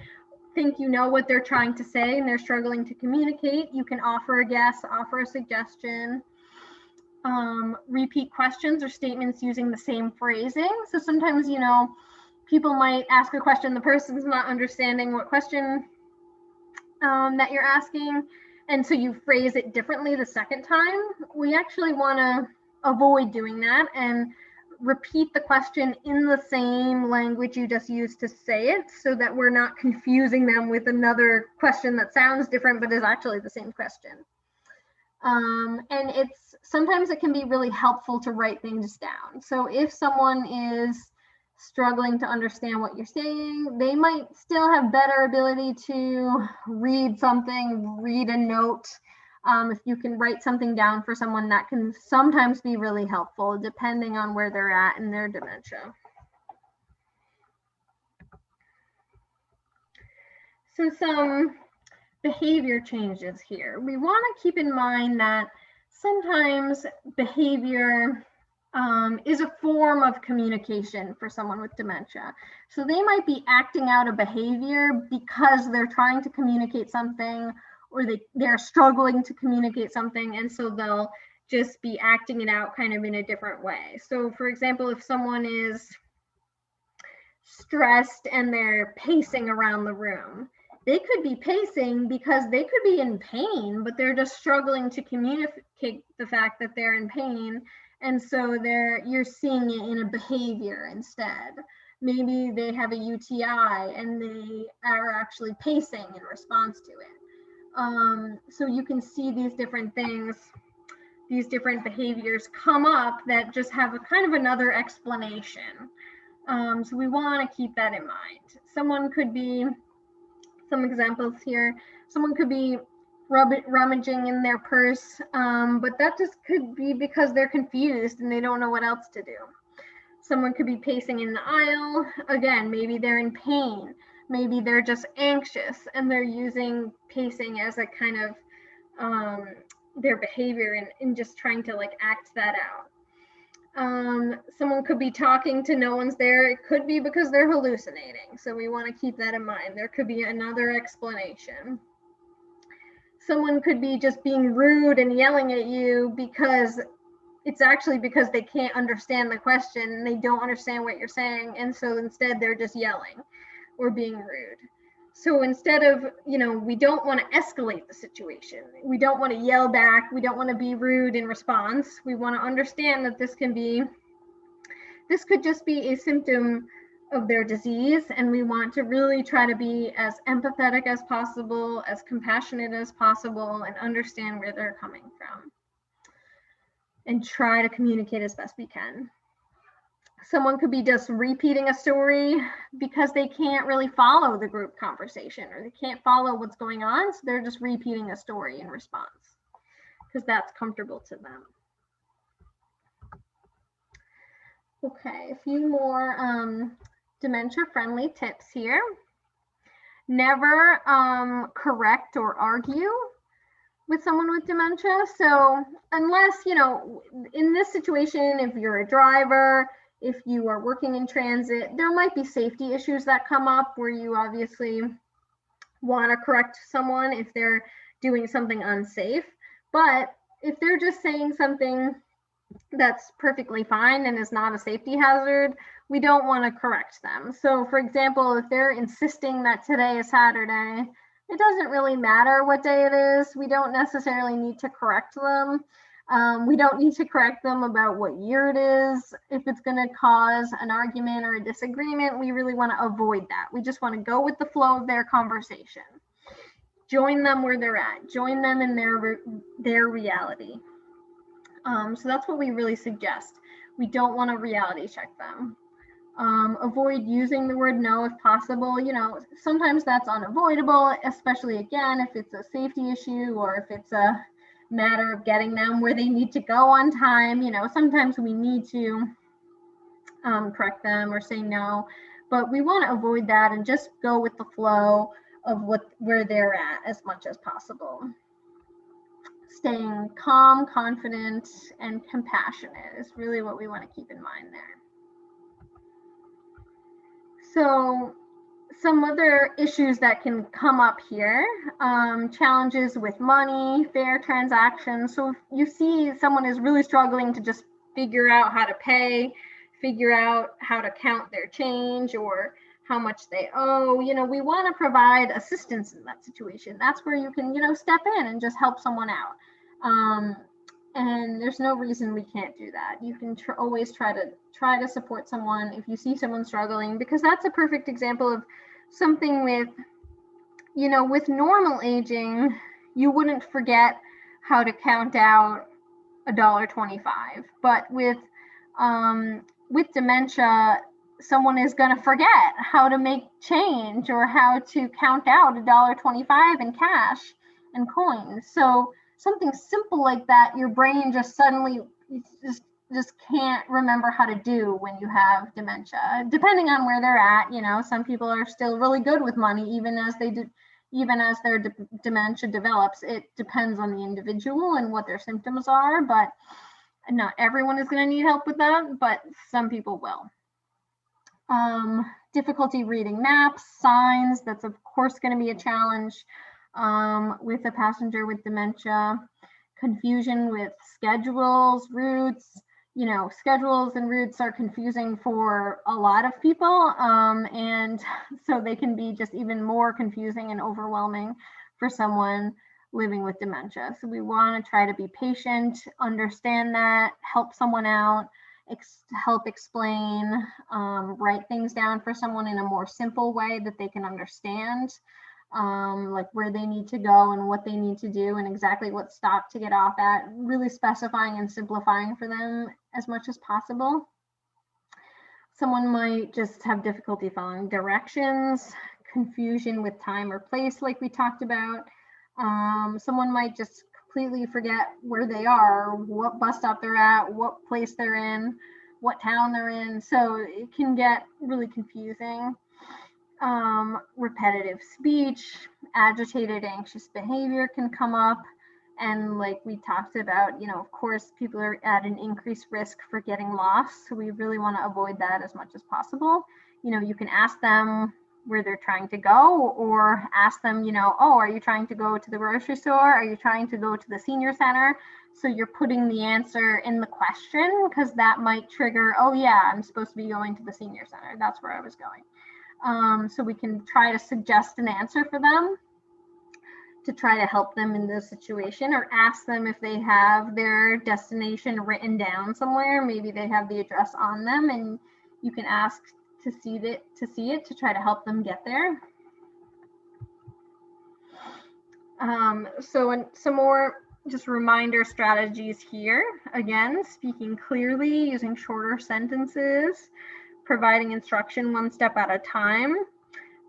think you know what they're trying to say and they're struggling to communicate, you can offer a guess, offer a suggestion. Repeat questions or statements using the same phrasing. So sometimes, you know, people might ask a question, the person's not understanding what question that you're asking, and so you phrase it differently the second time. We actually want to avoid doing that and repeat the question in the same language you just used to say it, so that we're not confusing them with another question that sounds different but is actually the same question. And sometimes it can be really helpful to write things down. So if someone is struggling to understand what you're saying, they might still have better ability to read something, read a note. If you can write something down for someone, that can sometimes be really helpful depending on where they're at in their dementia. So some behavior changes here. We want to keep in mind that sometimes behavior is a form of communication for someone with dementia. So they might be acting out a behavior because they're trying to communicate something, or they're struggling to communicate something, and so they'll just be acting it out kind of in a different way. So for example, if someone is stressed and they're pacing around the room, they could be pacing because they could be in pain, but they're just struggling to communicate the fact that they're in pain. And so you're seeing it in a behavior instead. Maybe they have a UTI and they are actually pacing in response to it. So you can see these different things, these different behaviors come up that just have a kind of another explanation. So we want to keep that in mind. Someone could be, some examples here, someone could be rummaging in their purse, but that just could be because they're confused and they don't know what else to do. Someone could be pacing in the aisle. Again, maybe they're in pain. Maybe they're just anxious and they're using pacing as a kind of their behavior and just trying to like act that out. Someone could be talking to no one's there. It could be because they're hallucinating. So we want to keep that in mind. There could be another explanation. Someone could be just being rude and yelling at you because it's actually because they can't understand the question and they don't understand what you're saying. And so instead they're just yelling or being rude. So instead of, you know, we don't want to escalate the situation. We don't want to yell back. We don't want to be rude in response. We want to understand that this could just be a symptom of their disease, and we want to really try to be as empathetic as possible, as compassionate as possible, and understand where they're coming from, and try to communicate as best we can. Someone could be just repeating a story because they can't really follow the group conversation or they can't follow what's going on. So they're just repeating a story in response because that's comfortable to them. Okay, a few more dementia-friendly tips here. Never correct or argue with someone with dementia. So unless, you know, in this situation, if you're a driver, if you are working in transit, there might be safety issues that come up where you obviously want to correct someone if they're doing something unsafe. But if they're just saying something that's perfectly fine and is not a safety hazard, we don't want to correct them. So for example, if they're insisting that today is Saturday, it doesn't really matter what day it is. We don't necessarily need to correct them. We don't need to correct them about what year it is. If it's going to cause an argument or a disagreement, we really want to avoid that. We just want to go with the flow of their conversation. Join them where they're at. Join them in their reality. So that's what we really suggest. We don't want to reality check them. Avoid using the word no if possible. You know, sometimes that's unavoidable, especially again, if it's a safety issue or if it's a matter of getting them where they need to go on time. You know, sometimes we need to correct them or say no, but we want to avoid that and just go with the flow of where they're at as much as possible. Staying calm, confident, and compassionate is really what we want to keep in mind there. So some other issues that can come up here, challenges with money, fair transactions. So if you see someone is really struggling to just figure out how to pay, figure out how to count their change or how much they owe, you know, we want to provide assistance in that situation. That's where you can, you know, step in and just help someone out. And there's no reason we can't do that. You can always try to support someone if you see someone struggling, because that's a perfect example of something with, you know, with normal aging, you wouldn't forget how to count out $1.25, but with dementia, someone is going to forget how to make change or how to count out $1.25 in cash and coins. So something simple like that, your brain just suddenly just can't remember how to do when you have dementia. Depending on where they're at, you know, some people are still really good with money even as their dementia develops. It depends on the individual and what their symptoms are, but not everyone is going to need help with that, but some people will. Difficulty reading maps, signs, that's of course going to be a challenge with a passenger with dementia. Confusion with schedules, routes. You know, schedules and routes are confusing for a lot of people, and so they can be just even more confusing and overwhelming for someone living with dementia. So we want to try to be patient, understand that, help someone out, help explain, write things down for someone in a more simple way that they can understand, like where they need to go and what they need to do and exactly what stop to get off at, really specifying and simplifying for them as much as possible. Someone might just have difficulty following directions, confusion with time or place like we talked about. Someone might just completely forget where they are, what bus stop they're at, what place they're in, what town they're in. So it can get really confusing. Repetitive speech, agitated, anxious behavior can come up. And like we talked about, you know, of course, people are at an increased risk for getting lost. So we really want to avoid that as much as possible. You know, you can ask them where they're trying to go, or ask them, you know, oh, are you trying to go to the grocery store? Are you trying to go to the senior center? So you're putting the answer in the question, because that might trigger, oh yeah, I'm supposed to be going to the senior center. That's where I was going. So we can try to suggest an answer for them to try to help them in this situation, or ask them if they have their destination written down somewhere. Maybe they have the address on them, and you can ask to see it to try to help them get there. So some more just reminder strategies here. Again, speaking clearly, using shorter sentences, providing instruction one step at a time,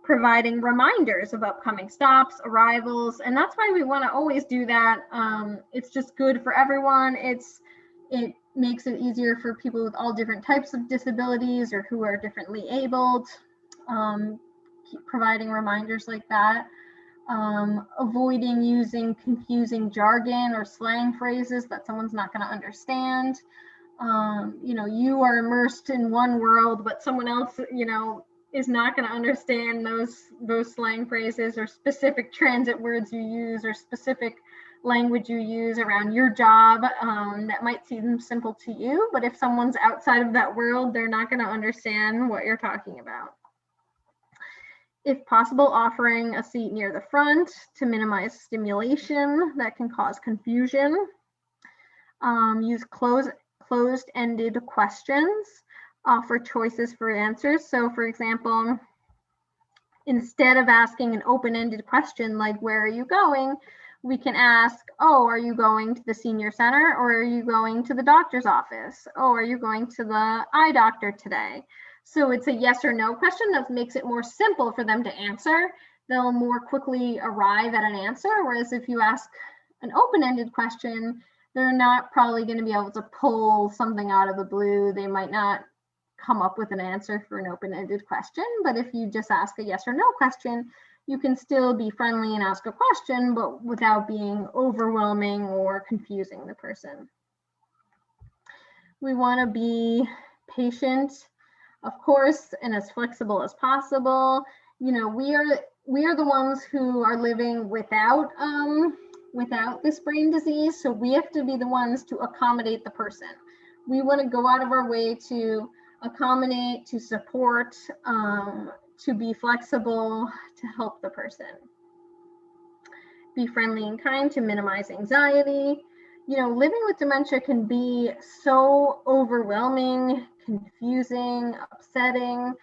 providing reminders of upcoming stops, arrivals, and that's why we want to always do that. It's just good for everyone. It makes it easier for people with all different types of disabilities or who are differently abled. Keep providing reminders like that. Avoiding using confusing jargon or slang phrases that someone's not going to understand. You are immersed in one world, but someone else, is not going to understand those slang phrases or specific transit words you use or specific language you use around your job that might seem simple to you, but if someone's outside of that world, they're not going to understand what you're talking about. If possible, offering a seat near the front to minimize stimulation that can cause confusion. Use closed-ended questions. Offer choices for answers. So for example, instead of asking an open-ended question like, where are you going? We can ask, oh, are you going to the senior center or are you going to the doctor's office? Oh, are you going to the eye doctor today? So it's a yes or no question that makes it more simple for them to answer. They'll more quickly arrive at an answer. Whereas if you ask an open-ended question, they're not probably going to be able to pull something out of the blue. They might not come up with an answer for an open-ended question. But if you just ask a yes or no question, you can still be friendly and ask a question, but without being overwhelming or confusing the person. We want to be patient, of course, and as flexible as possible. We are the ones who are living without this brain disease, so we have to be the ones to accommodate the person. We want to go out of our way to accommodate, to support, to be flexible, to help the person. Be friendly and kind to minimize anxiety. Living with dementia can be so overwhelming, confusing, upsetting.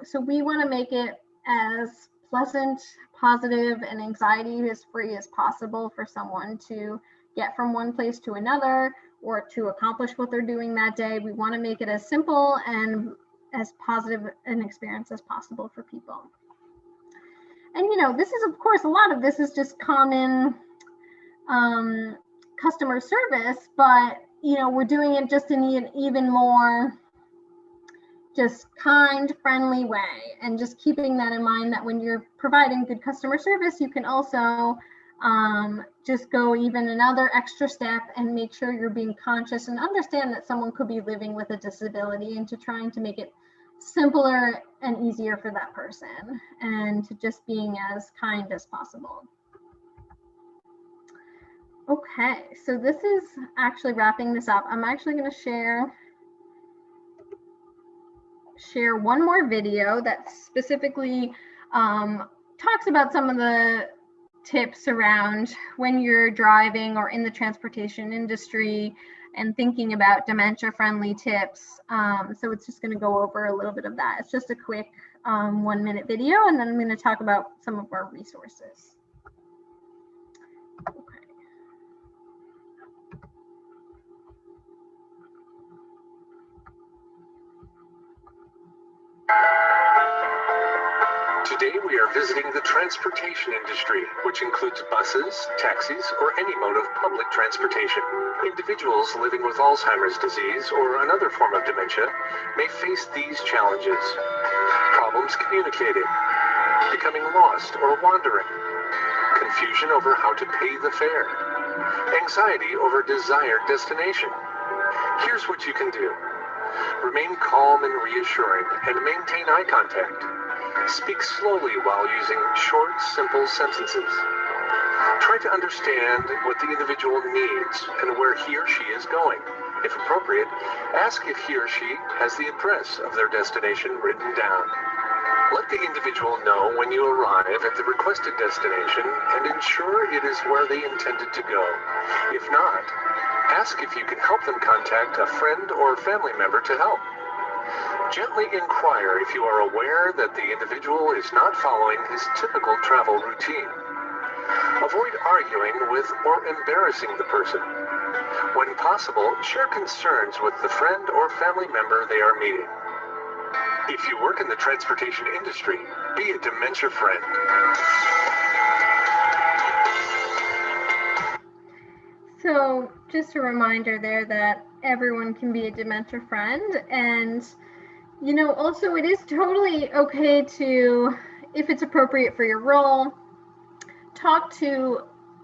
So we want to make it as pleasant, positive, and anxiety-free as possible for someone to get from one place to another or to accomplish what they're doing that day. We want to make it as simple and as positive an experience as possible for people. And this is, of course, a lot of this is just common customer service, but we're doing it just in an even more just kind, friendly way, and just keeping that in mind that when you're providing good customer service, you can also just go even another extra step and make sure you're being conscious and understand that someone could be living with a disability, and to trying to make it simpler and easier for that person, and to just being as kind as possible. Okay, so this is actually wrapping this up. I'm actually going to share one more video that specifically talks about some of the tips around when you're driving or in the transportation industry and thinking about dementia-friendly tips. So it's just going to go over a little bit of that. It's just a quick 1-minute video, and then I'm going to talk about some of our resources.
Today we are visiting the transportation industry, which includes buses, taxis, or any mode of public transportation. Individuals living with Alzheimer's disease or another form of dementia may face these challenges: problems communicating, becoming lost or wandering, confusion over how to pay the fare, anxiety over desired destination. Here's what you can do. Remain calm and reassuring and maintain eye contact. Speak slowly while using short, simple sentences. Try to understand what the individual needs and where he or she is going. If appropriate, ask if he or she has the address of their destination written down. Let the individual know when you arrive at the requested destination and ensure it is where they intended to go. If not, ask if you can help them contact a friend or family member to help. Gently inquire if you are aware that the individual is not following his typical travel routine. Avoid arguing with or embarrassing the person. When possible, share concerns with the friend or family member they are meeting. If you work in the transportation industry, be a dementia friend.
So just a reminder there that everyone can be a dementia friend. And, you know, also it is totally okay to, if it's appropriate for your role, talk to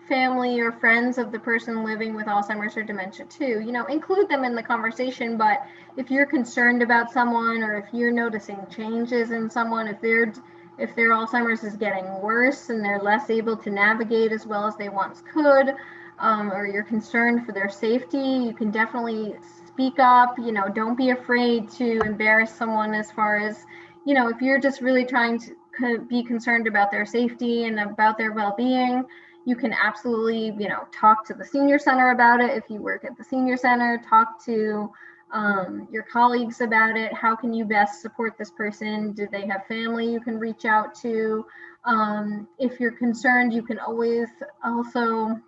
family or friends of the person living with Alzheimer's or dementia too. You know, include them in the conversation, but if you're concerned about someone, or if you're noticing changes in someone, if their Alzheimer's is getting worse and they're less able to navigate as well as they once could, or you're concerned for their safety, you can definitely speak up. You know, don't be afraid to embarrass someone, as far as, you know, if you're just really trying to be concerned about their safety and about their well-being, you can absolutely, you know, talk to the senior center about it. If you work at the senior center, talk to your colleagues about it. How can you best support this person? Do they have family you can reach out to? If you're concerned, you can always also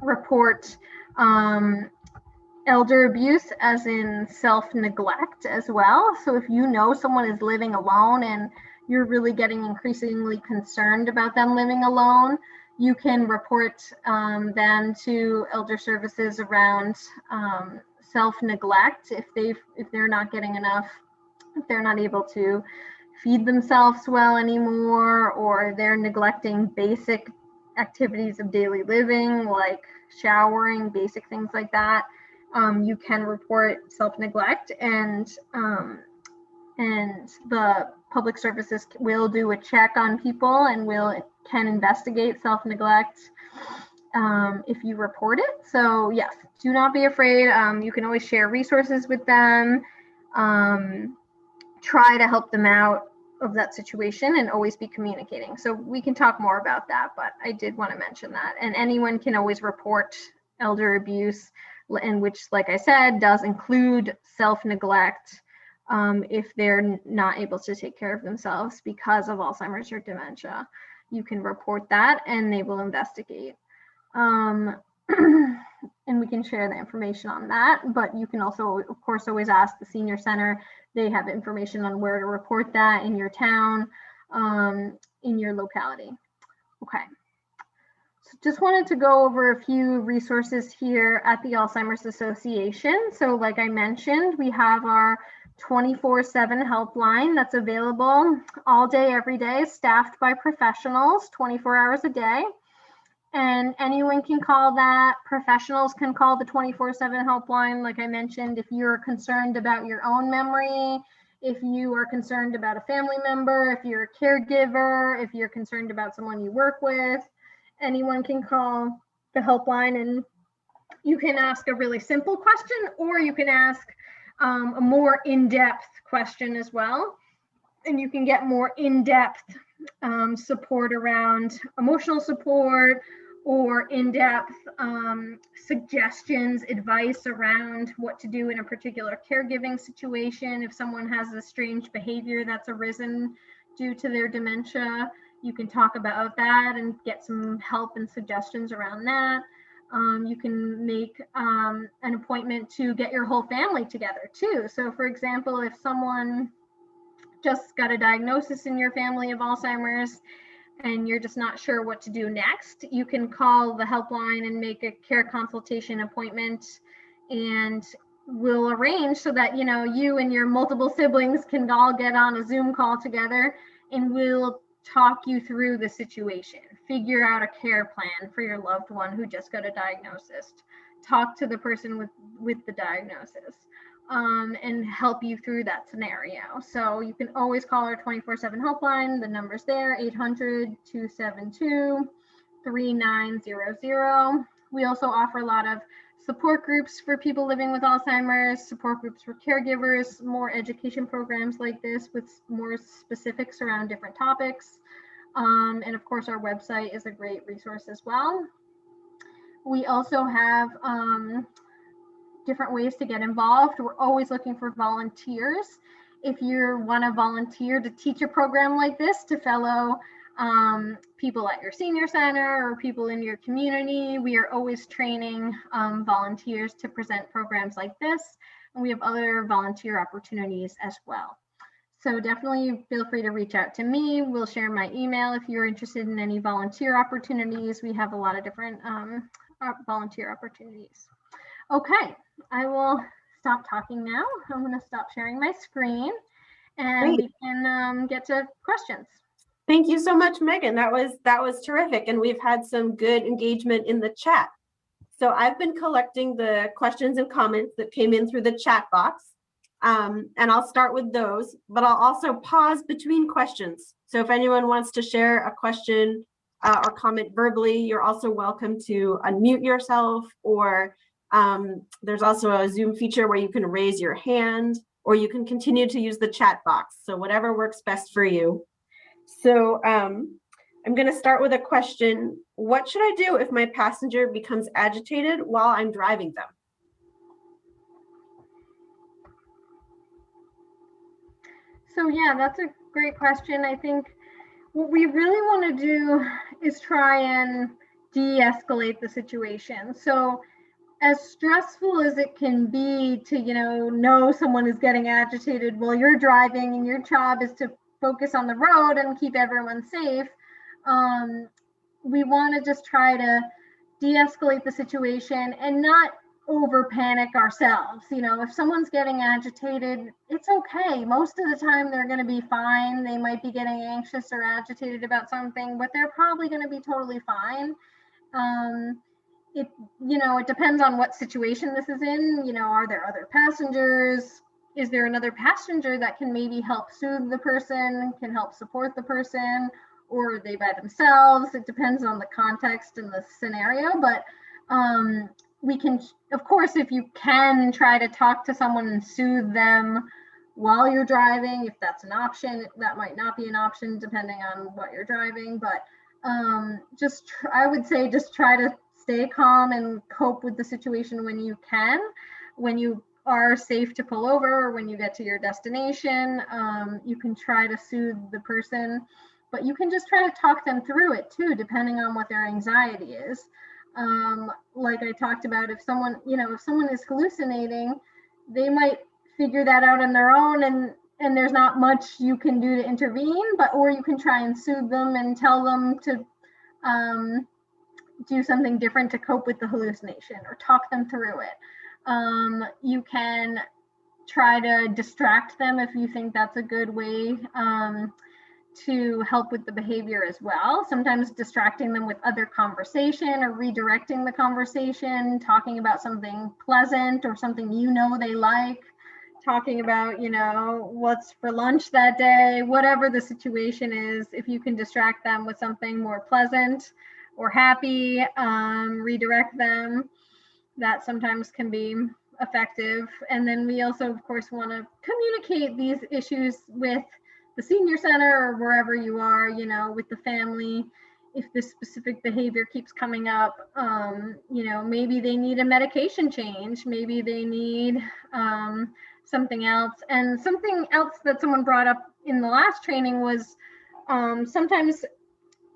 report elder abuse, as in self-neglect as well. So if you know someone is living alone and you're really getting increasingly concerned about them living alone, you can report them to elder services around self-neglect. If they're not getting enough, if they're not able to feed themselves well anymore, or they're neglecting basic activities of daily living like showering, basic things like that, you can report self-neglect, and the public services will do a check on people and can investigate self-neglect if you report it. So yes, do not be afraid. You can always share resources with them, try to help them out of that situation, and always be communicating. So we can talk more about that, but I did want to mention that. And anyone can always report elder abuse, and which, like I said, does include self-neglect if they're not able to take care of themselves because of Alzheimer's or dementia. You can report that and they will investigate. And we can share the information on that, but you can also, of course, always ask the senior center. They have information on where to report that in your town, in your locality. Okay. So just wanted to go over a few resources here at the Alzheimer's Association. So like I mentioned, we have our 24/7 helpline that's available all day, every day, staffed by professionals, 24 hours a day. And anyone can call that. Professionals can call the 24/7 helpline. Like I mentioned, if you're concerned about your own memory, if you are concerned about a family member, if you're a caregiver, if you're concerned about someone you work with, anyone can call the helpline, and you can ask a really simple question, or you can ask a more in-depth question as well. And you can get more in-depth support around emotional support, or in-depth suggestions, advice around what to do in a particular caregiving situation. If someone has a strange behavior that's arisen due to their dementia, you can talk about that and get some help and suggestions around that. You can make an appointment to get your whole family together too. So for example, if someone just got a diagnosis in your family of Alzheimer's and you're just not sure what to do next, you can call the helpline and make a care consultation appointment, and we'll arrange so that, you know, you and your multiple siblings can all get on a Zoom call together, and we'll talk you through the situation, figure out a care plan for your loved one who just got a diagnosis, talk to the person with the diagnosis, and help you through that scenario. So you can always call our 24/7 helpline. The number's there, 800-272-3900. We also offer a lot of support groups for people living with Alzheimer's, support groups for caregivers, more education programs like this with more specifics around different topics. And of course, our website is a great resource as well. We also have different ways to get involved. We're always looking for volunteers. If you want to volunteer to teach a program like this to fellow people at your senior center or people in your community. We are always training volunteers to present programs like this, and we have other volunteer opportunities as well. So definitely feel free to reach out to me. We'll share my email if you're interested in any volunteer opportunities. We have a lot of different volunteer opportunities. Okay, I will stop talking now. I'm going to stop sharing my screen, and we can get to questions.
Thank you so much, Megan. That was terrific, and we've had some good engagement in the chat. So I've been collecting the questions and comments that came in through the chat box, and I'll start with those, but I'll also pause between questions. So if anyone wants to share a question or comment verbally, you're also welcome to unmute yourself, or there's also a Zoom feature where you can raise your hand, or you can continue to use the chat box. So whatever works best for you. So I'm going to start with a question. What should I do if my passenger becomes agitated while I'm driving them?
So yeah, that's a great question. I think what we really want to do is try and de-escalate the situation. So as stressful as it can be to, know someone is getting agitated while you're driving and your job is to focus on the road and keep everyone safe, we want to just try to de-escalate the situation and not over panic ourselves. If someone's getting agitated, it's okay. Most of the time they're going to be fine. They might be getting anxious or agitated about something, but they're probably going to be totally fine. It depends on what situation this is in. Are there other passengers? Is there another passenger that can maybe help soothe the person, can help support the person, or are they by themselves? It depends on the context and the scenario, but we can, of course, if you can, try to talk to someone and soothe them while you're driving, if that's an option. That might not be an option depending on what you're driving, but I would say just try to stay calm and cope with the situation when you can. When you are safe to pull over, or when you get to your destination, you can try to soothe the person, but you can just try to talk them through it too, depending on what their anxiety is. Like I talked about, if someone is hallucinating, they might figure that out on their own, and there's not much you can do to intervene, or you can try and soothe them and tell them to do something different to cope with the hallucination, or talk them through it. You can try to distract them if you think that's a good way to help with the behavior as well. Sometimes distracting them with other conversation, or redirecting the conversation, talking about something pleasant or something they like, talking about, what's for lunch that day, whatever the situation is. If you can distract them with something more pleasant or happy, redirect them, that sometimes can be effective. And then we also, of course, want to communicate these issues with the senior center or wherever you are, with the family. If this specific behavior keeps coming up, maybe they need a medication change, maybe they need something else. And something else that someone brought up in the last training was sometimes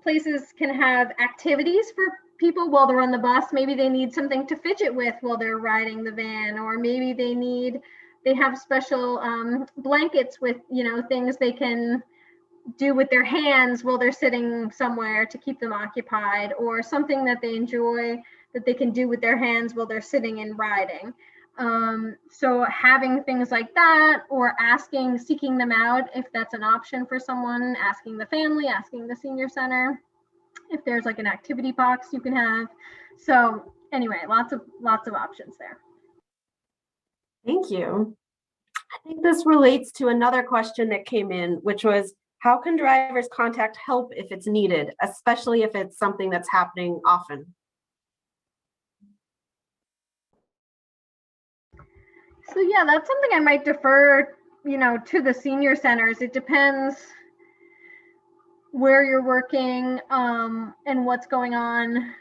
places can have activities for people while they're on the bus. Maybe they need something to fidget with while they're riding the van, or maybe they have special blankets with, things they can do with their hands while they're sitting somewhere to keep them occupied, or something that they enjoy that they can do with their hands while they're sitting and riding. So having things like that, or seeking them out if that's an option for someone, asking the family, asking the senior center if there's like an activity box you can have. So anyway, lots of options there.
Thank you. I think this relates to another question that came in, which was, how can drivers contact help if it's needed, especially if it's something that's happening often?
So yeah, that's something I might defer, to the senior centers. It depends where you're working and what's going on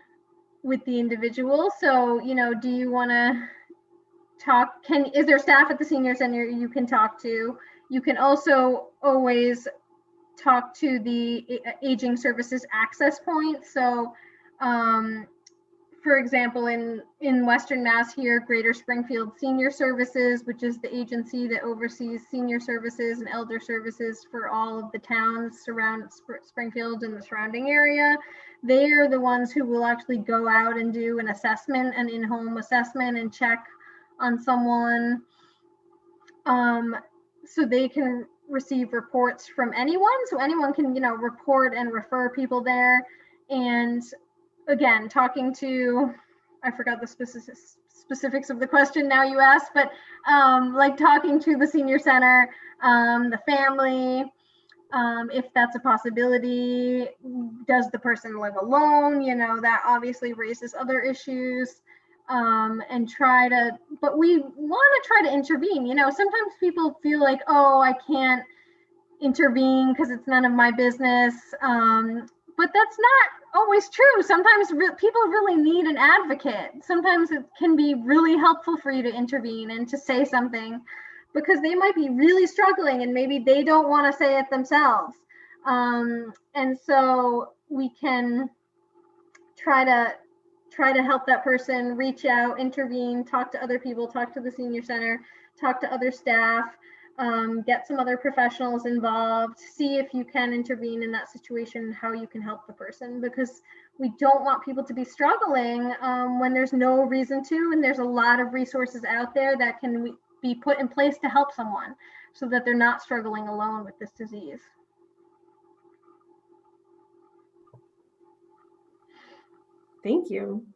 with the individual. So, do you want to talk? Is there staff at the senior center you can talk to? You can also always talk to the aging services access point. So for example, in Western Mass here, Greater Springfield Senior Services, which is the agency that oversees senior services and elder services for all of the towns surround Springfield and the surrounding area, they are the ones who will actually go out and do an assessment, an in-home assessment, and check on someone. So they can receive reports from anyone. So anyone can, report and refer people there. And again, talking to, I forgot the specifics of the question now you asked, but like talking to the senior center, the family, if that's a possibility. Does the person live alone? That obviously raises other issues. And but we want to try to intervene. Sometimes people feel like, oh, I can't intervene because it's none of my business. But that's not always true. Sometimes people really need an advocate. Sometimes it can be really helpful for you to intervene and to say something, because they might be really struggling and maybe they don't want to say it themselves. And so we can try to help that person reach out, intervene, talk to other people, talk to the senior center, talk to other staff, get some other professionals involved, see if you can intervene in that situation, how you can help the person, because we don't want people to be struggling when there's no reason to, and there's a lot of resources out there that can be put in place to help someone so that they're not struggling alone with this disease.
Thank you.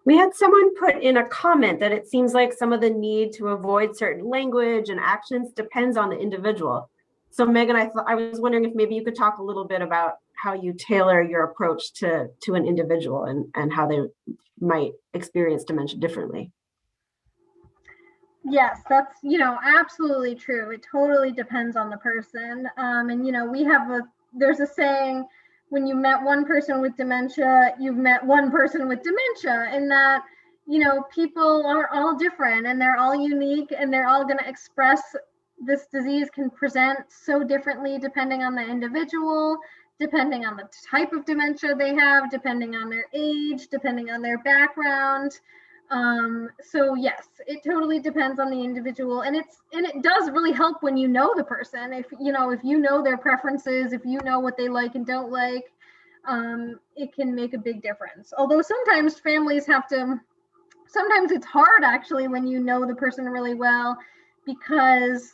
We had someone put in a comment that it seems like some of the need to avoid certain language and actions depends on the individual. So Megan, I was wondering if maybe you could talk a little bit about how you tailor your approach to an individual and how they might experience dementia differently.
Yes, that's, absolutely true. It totally depends on the person. And, there's a saying, when you met one person with dementia, you've met one person with dementia, and that, people are all different and they're all unique and they're all going to express, this disease can present so differently depending on the individual, depending on the type of dementia they have, depending on their age, depending on their background. So yes, it totally depends on the individual, and it does really help when you know the person. If you know their preferences, if you know what they like and don't like, it can make a big difference. Although sometimes sometimes it's hard actually when you know the person really well, because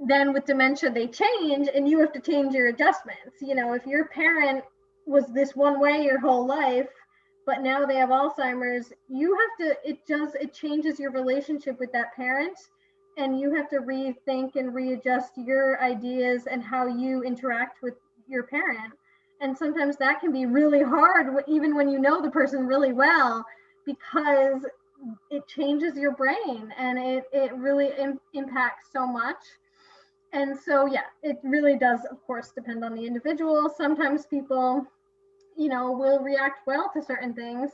then with dementia they change and you have to change your adjustments. If your parent was this one way your whole life, but now they have Alzheimer's, it changes your relationship with that parent, and you have to rethink and readjust your ideas and how you interact with your parent. And sometimes that can be really hard, even when you know the person really well, because it changes your brain and it really impacts so much. And so, yeah, it really does, of course, depend on the individual. Sometimes people will react well to certain things,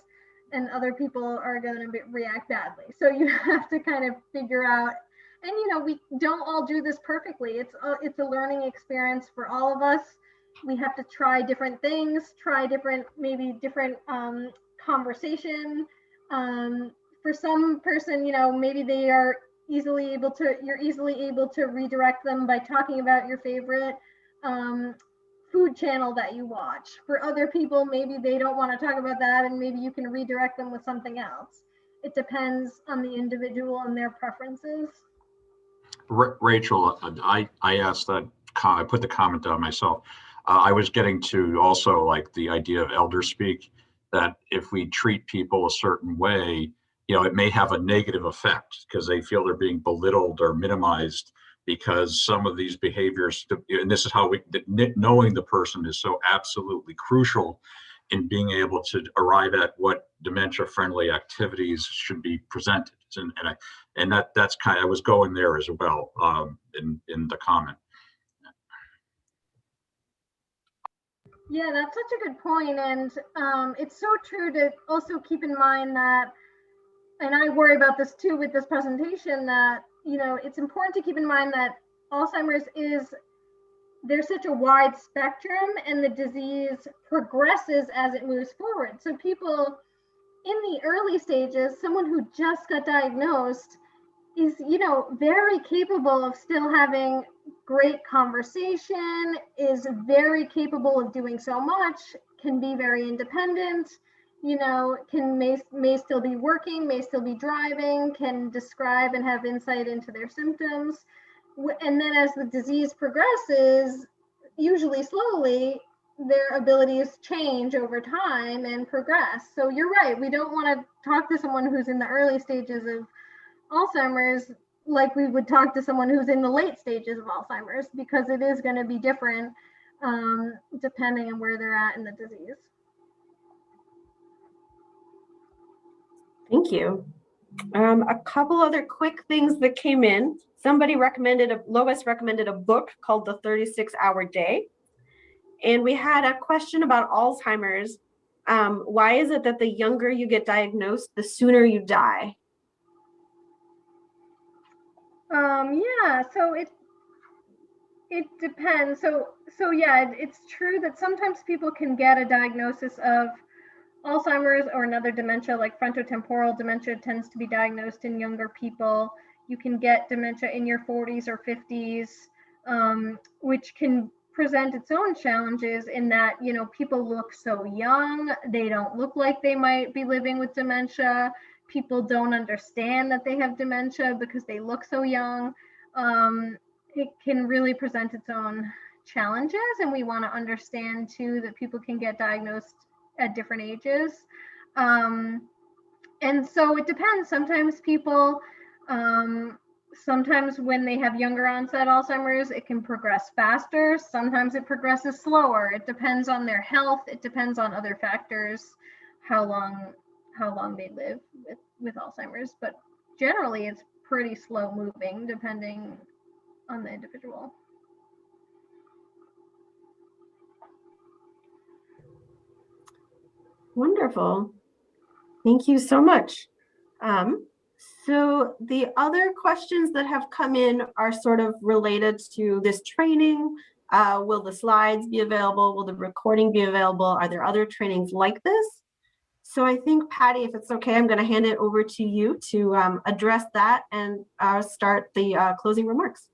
and other people are going to react badly. So you have to kind of figure out, and we don't all do this perfectly. It's a learning experience for all of us. We have to try different things, maybe different conversation. For some person, maybe you're easily able to redirect them by talking about your favorite food channel that you watch. For other people, maybe they don't want to talk about that, and maybe you can redirect them with something else. It depends on the individual and their preferences.
Rachel, I asked that, I put the comment down myself. I was getting to also like the idea of elder speak, that if we treat people a certain way, it may have a negative effect because they feel they're being belittled or minimized, because some of these behaviors, and this is how knowing the person is so absolutely crucial in being able to arrive at what dementia-friendly activities should be presented. And that's kind of, I was going there as well in the comment.
Yeah, that's such a good point. And it's so true to also keep in mind that, and I worry about this too with this presentation, that, it's important to keep in mind that Alzheimer's is, there's such a wide spectrum, and the disease progresses as it moves forward. So people in the early stages, someone who just got diagnosed is, very capable of still having great conversation, is very capable of doing so much, can be very independent, may still be working, may still be driving, can describe and have insight into their symptoms. And then as the disease progresses, usually slowly, their abilities change over time and progress. So you're right, we don't want to talk to someone who's in the early stages of Alzheimer's like we would talk to someone who's in the late stages of Alzheimer's, because it is going to be different depending on where they're at in the disease.
Thank you. A couple other quick things that came in. Lois recommended a book called The 36-Hour Day. And we had a question about Alzheimer's. Why is it that the younger you get diagnosed, the sooner you die?
Yeah, so it depends. So yeah, it's true that sometimes people can get a diagnosis of Alzheimer's or another dementia, like frontotemporal dementia tends to be diagnosed in younger people. You can get dementia in your 40s or 50s, which can present its own challenges in that, people look so young, they don't look like they might be living with dementia. People don't understand that they have dementia because they look so young. It can really present its own challenges, and we want to understand too that people can get diagnosed at different ages. And so it depends. Sometimes people, sometimes when they have younger onset Alzheimer's, it can progress faster. Sometimes it progresses slower. It depends on their health. It depends on other factors, how long they live with Alzheimer's. But generally, it's pretty slow moving depending on the individual.
Wonderful. Thank you so much. So the other questions that have come in are sort of related to this training. Will the slides be available? Will the recording be available? Are there other trainings like this? So I think, Patty, if it's okay, I'm going to hand it over to you to address that and start the closing remarks.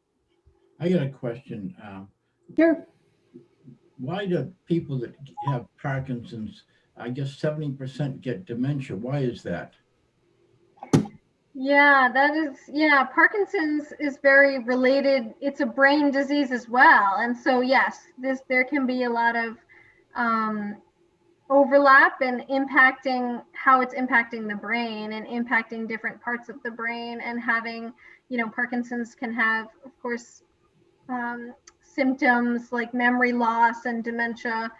I got a question.
Sure.
Why do people that have Parkinson's, I guess 70% get dementia? Why is that?
Yeah, Parkinson's is very related. It's a brain disease as well. And so, yes, there can be a lot of overlap and impacting how it's impacting the brain and impacting different parts of the brain. And having, Parkinson's can have, of course, symptoms like memory loss and dementia.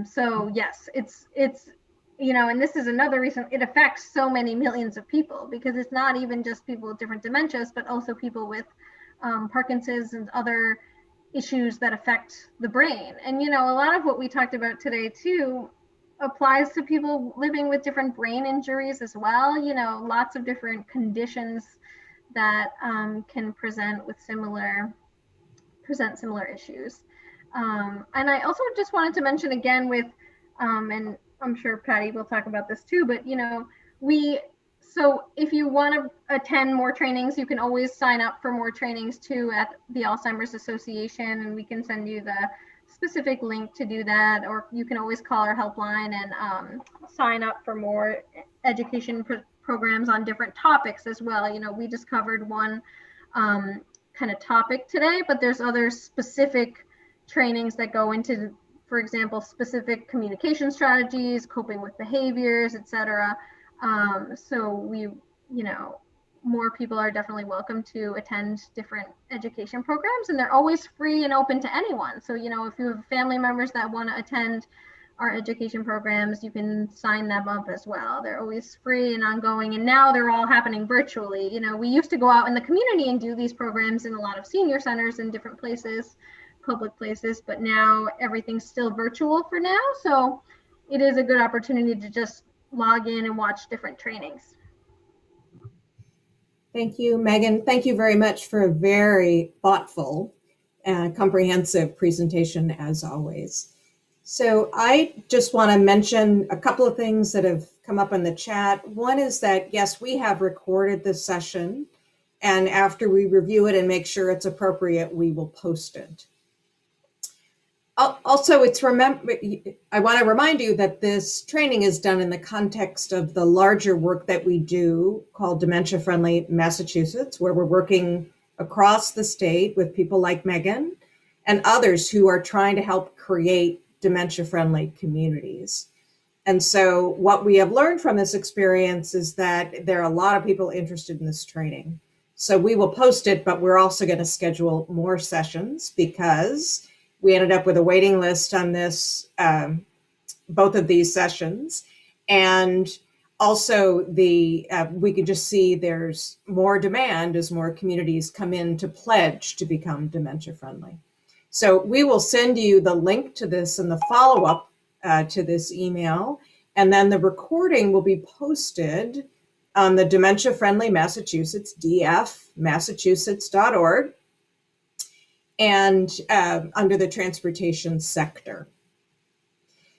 So yes, it's and this is another reason it affects so many millions of people, because it's not even just people with different dementias, but also people with Parkinson's and other issues that affect the brain. And a lot of what we talked about today too applies to people living with different brain injuries as well. Lots of different conditions that can present similar issues. And I also just wanted to mention again with, and I'm sure Patty will talk about this too, but so if you want to attend more trainings, you can always sign up for more trainings too at the Alzheimer's Association, and we can send you the specific link to do that, or you can always call our helpline and sign up for more education programs on different topics as well. We just covered one kind of topic today, but there's other specific trainings that go into, for example, specific communication strategies, coping with behaviors, etc. So we, more people are definitely welcome to attend different education programs, and they're always free and open to anyone. So, if you have family members that want to attend our education programs, you can sign them up as well. They're always free and ongoing, and now they're all happening virtually. We used to go out in the community and do these programs in a lot of senior centers in different places, public places, but now everything's still virtual for now. So it is a good opportunity to just log in and watch different trainings.
Thank you, Megan. Thank you very much for a very thoughtful and comprehensive presentation as always. So I just want to mention a couple of things that have come up in the chat. One is that, yes, we have recorded this session, and after we review it and make sure it's appropriate, we will post it. Also, I want to remind you that this training is done in the context of the larger work that we do called Dementia Friendly Massachusetts, where we're working across the state with people like Megan and others who are trying to help create dementia-friendly communities. And so what we have learned from this experience is that there are a lot of people interested in this training. So we will post it, but we're also going to schedule more sessions because we ended up with a waiting list on this, both of these sessions. And also we can just see there's more demand as more communities come in to pledge to become dementia friendly. So we will send you the link to this in the follow-up to this email, and then the recording will be posted on the Dementia Friendly Massachusetts, dfmassachusetts.org, and under the transportation sector.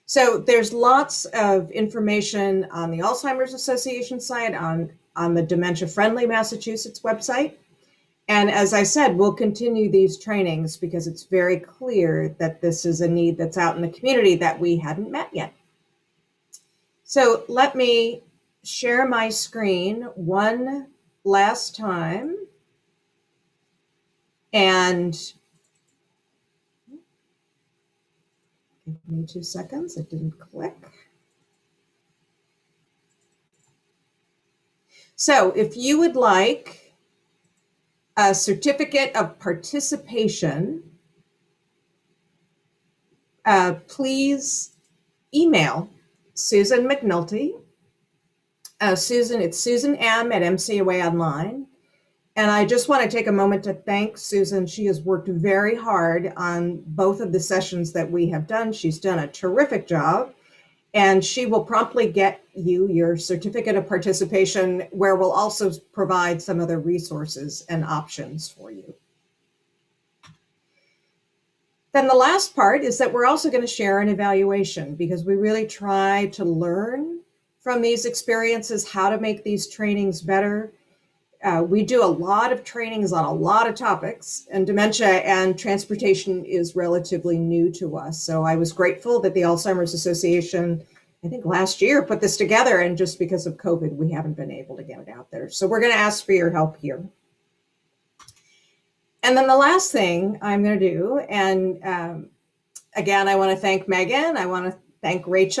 So there's lots of information on the Alzheimer's Association site, on the Dementia Friendly Massachusetts website. And as I said, we'll continue these trainings because it's very clear that this is a need that's out in the community that we hadn't met yet. So let me share my screen one last time. And give me 2 seconds, it didn't click. So if you would like a certificate of participation, please email Susan McNulty. It's Susan M at MCOA Online. And I just want to take a moment to thank Susan. She has worked very hard on both of the sessions that we have done. She's done a terrific job. And she will promptly get you your certificate of participation, where we'll also provide some other resources and options for you. Then the last part is that we're also going to share an evaluation, because we really try to learn from these experiences how to make these trainings better. We do a lot of trainings on a lot of topics, and dementia and transportation is relatively new to us. So I was grateful that the Alzheimer's Association, I think last year, put this together, and just because of COVID, we haven't been able to get it out there. So we're going to ask for your help here. And then the last thing I'm going to do, and again, I want to thank Megan, I want to thank Rachel,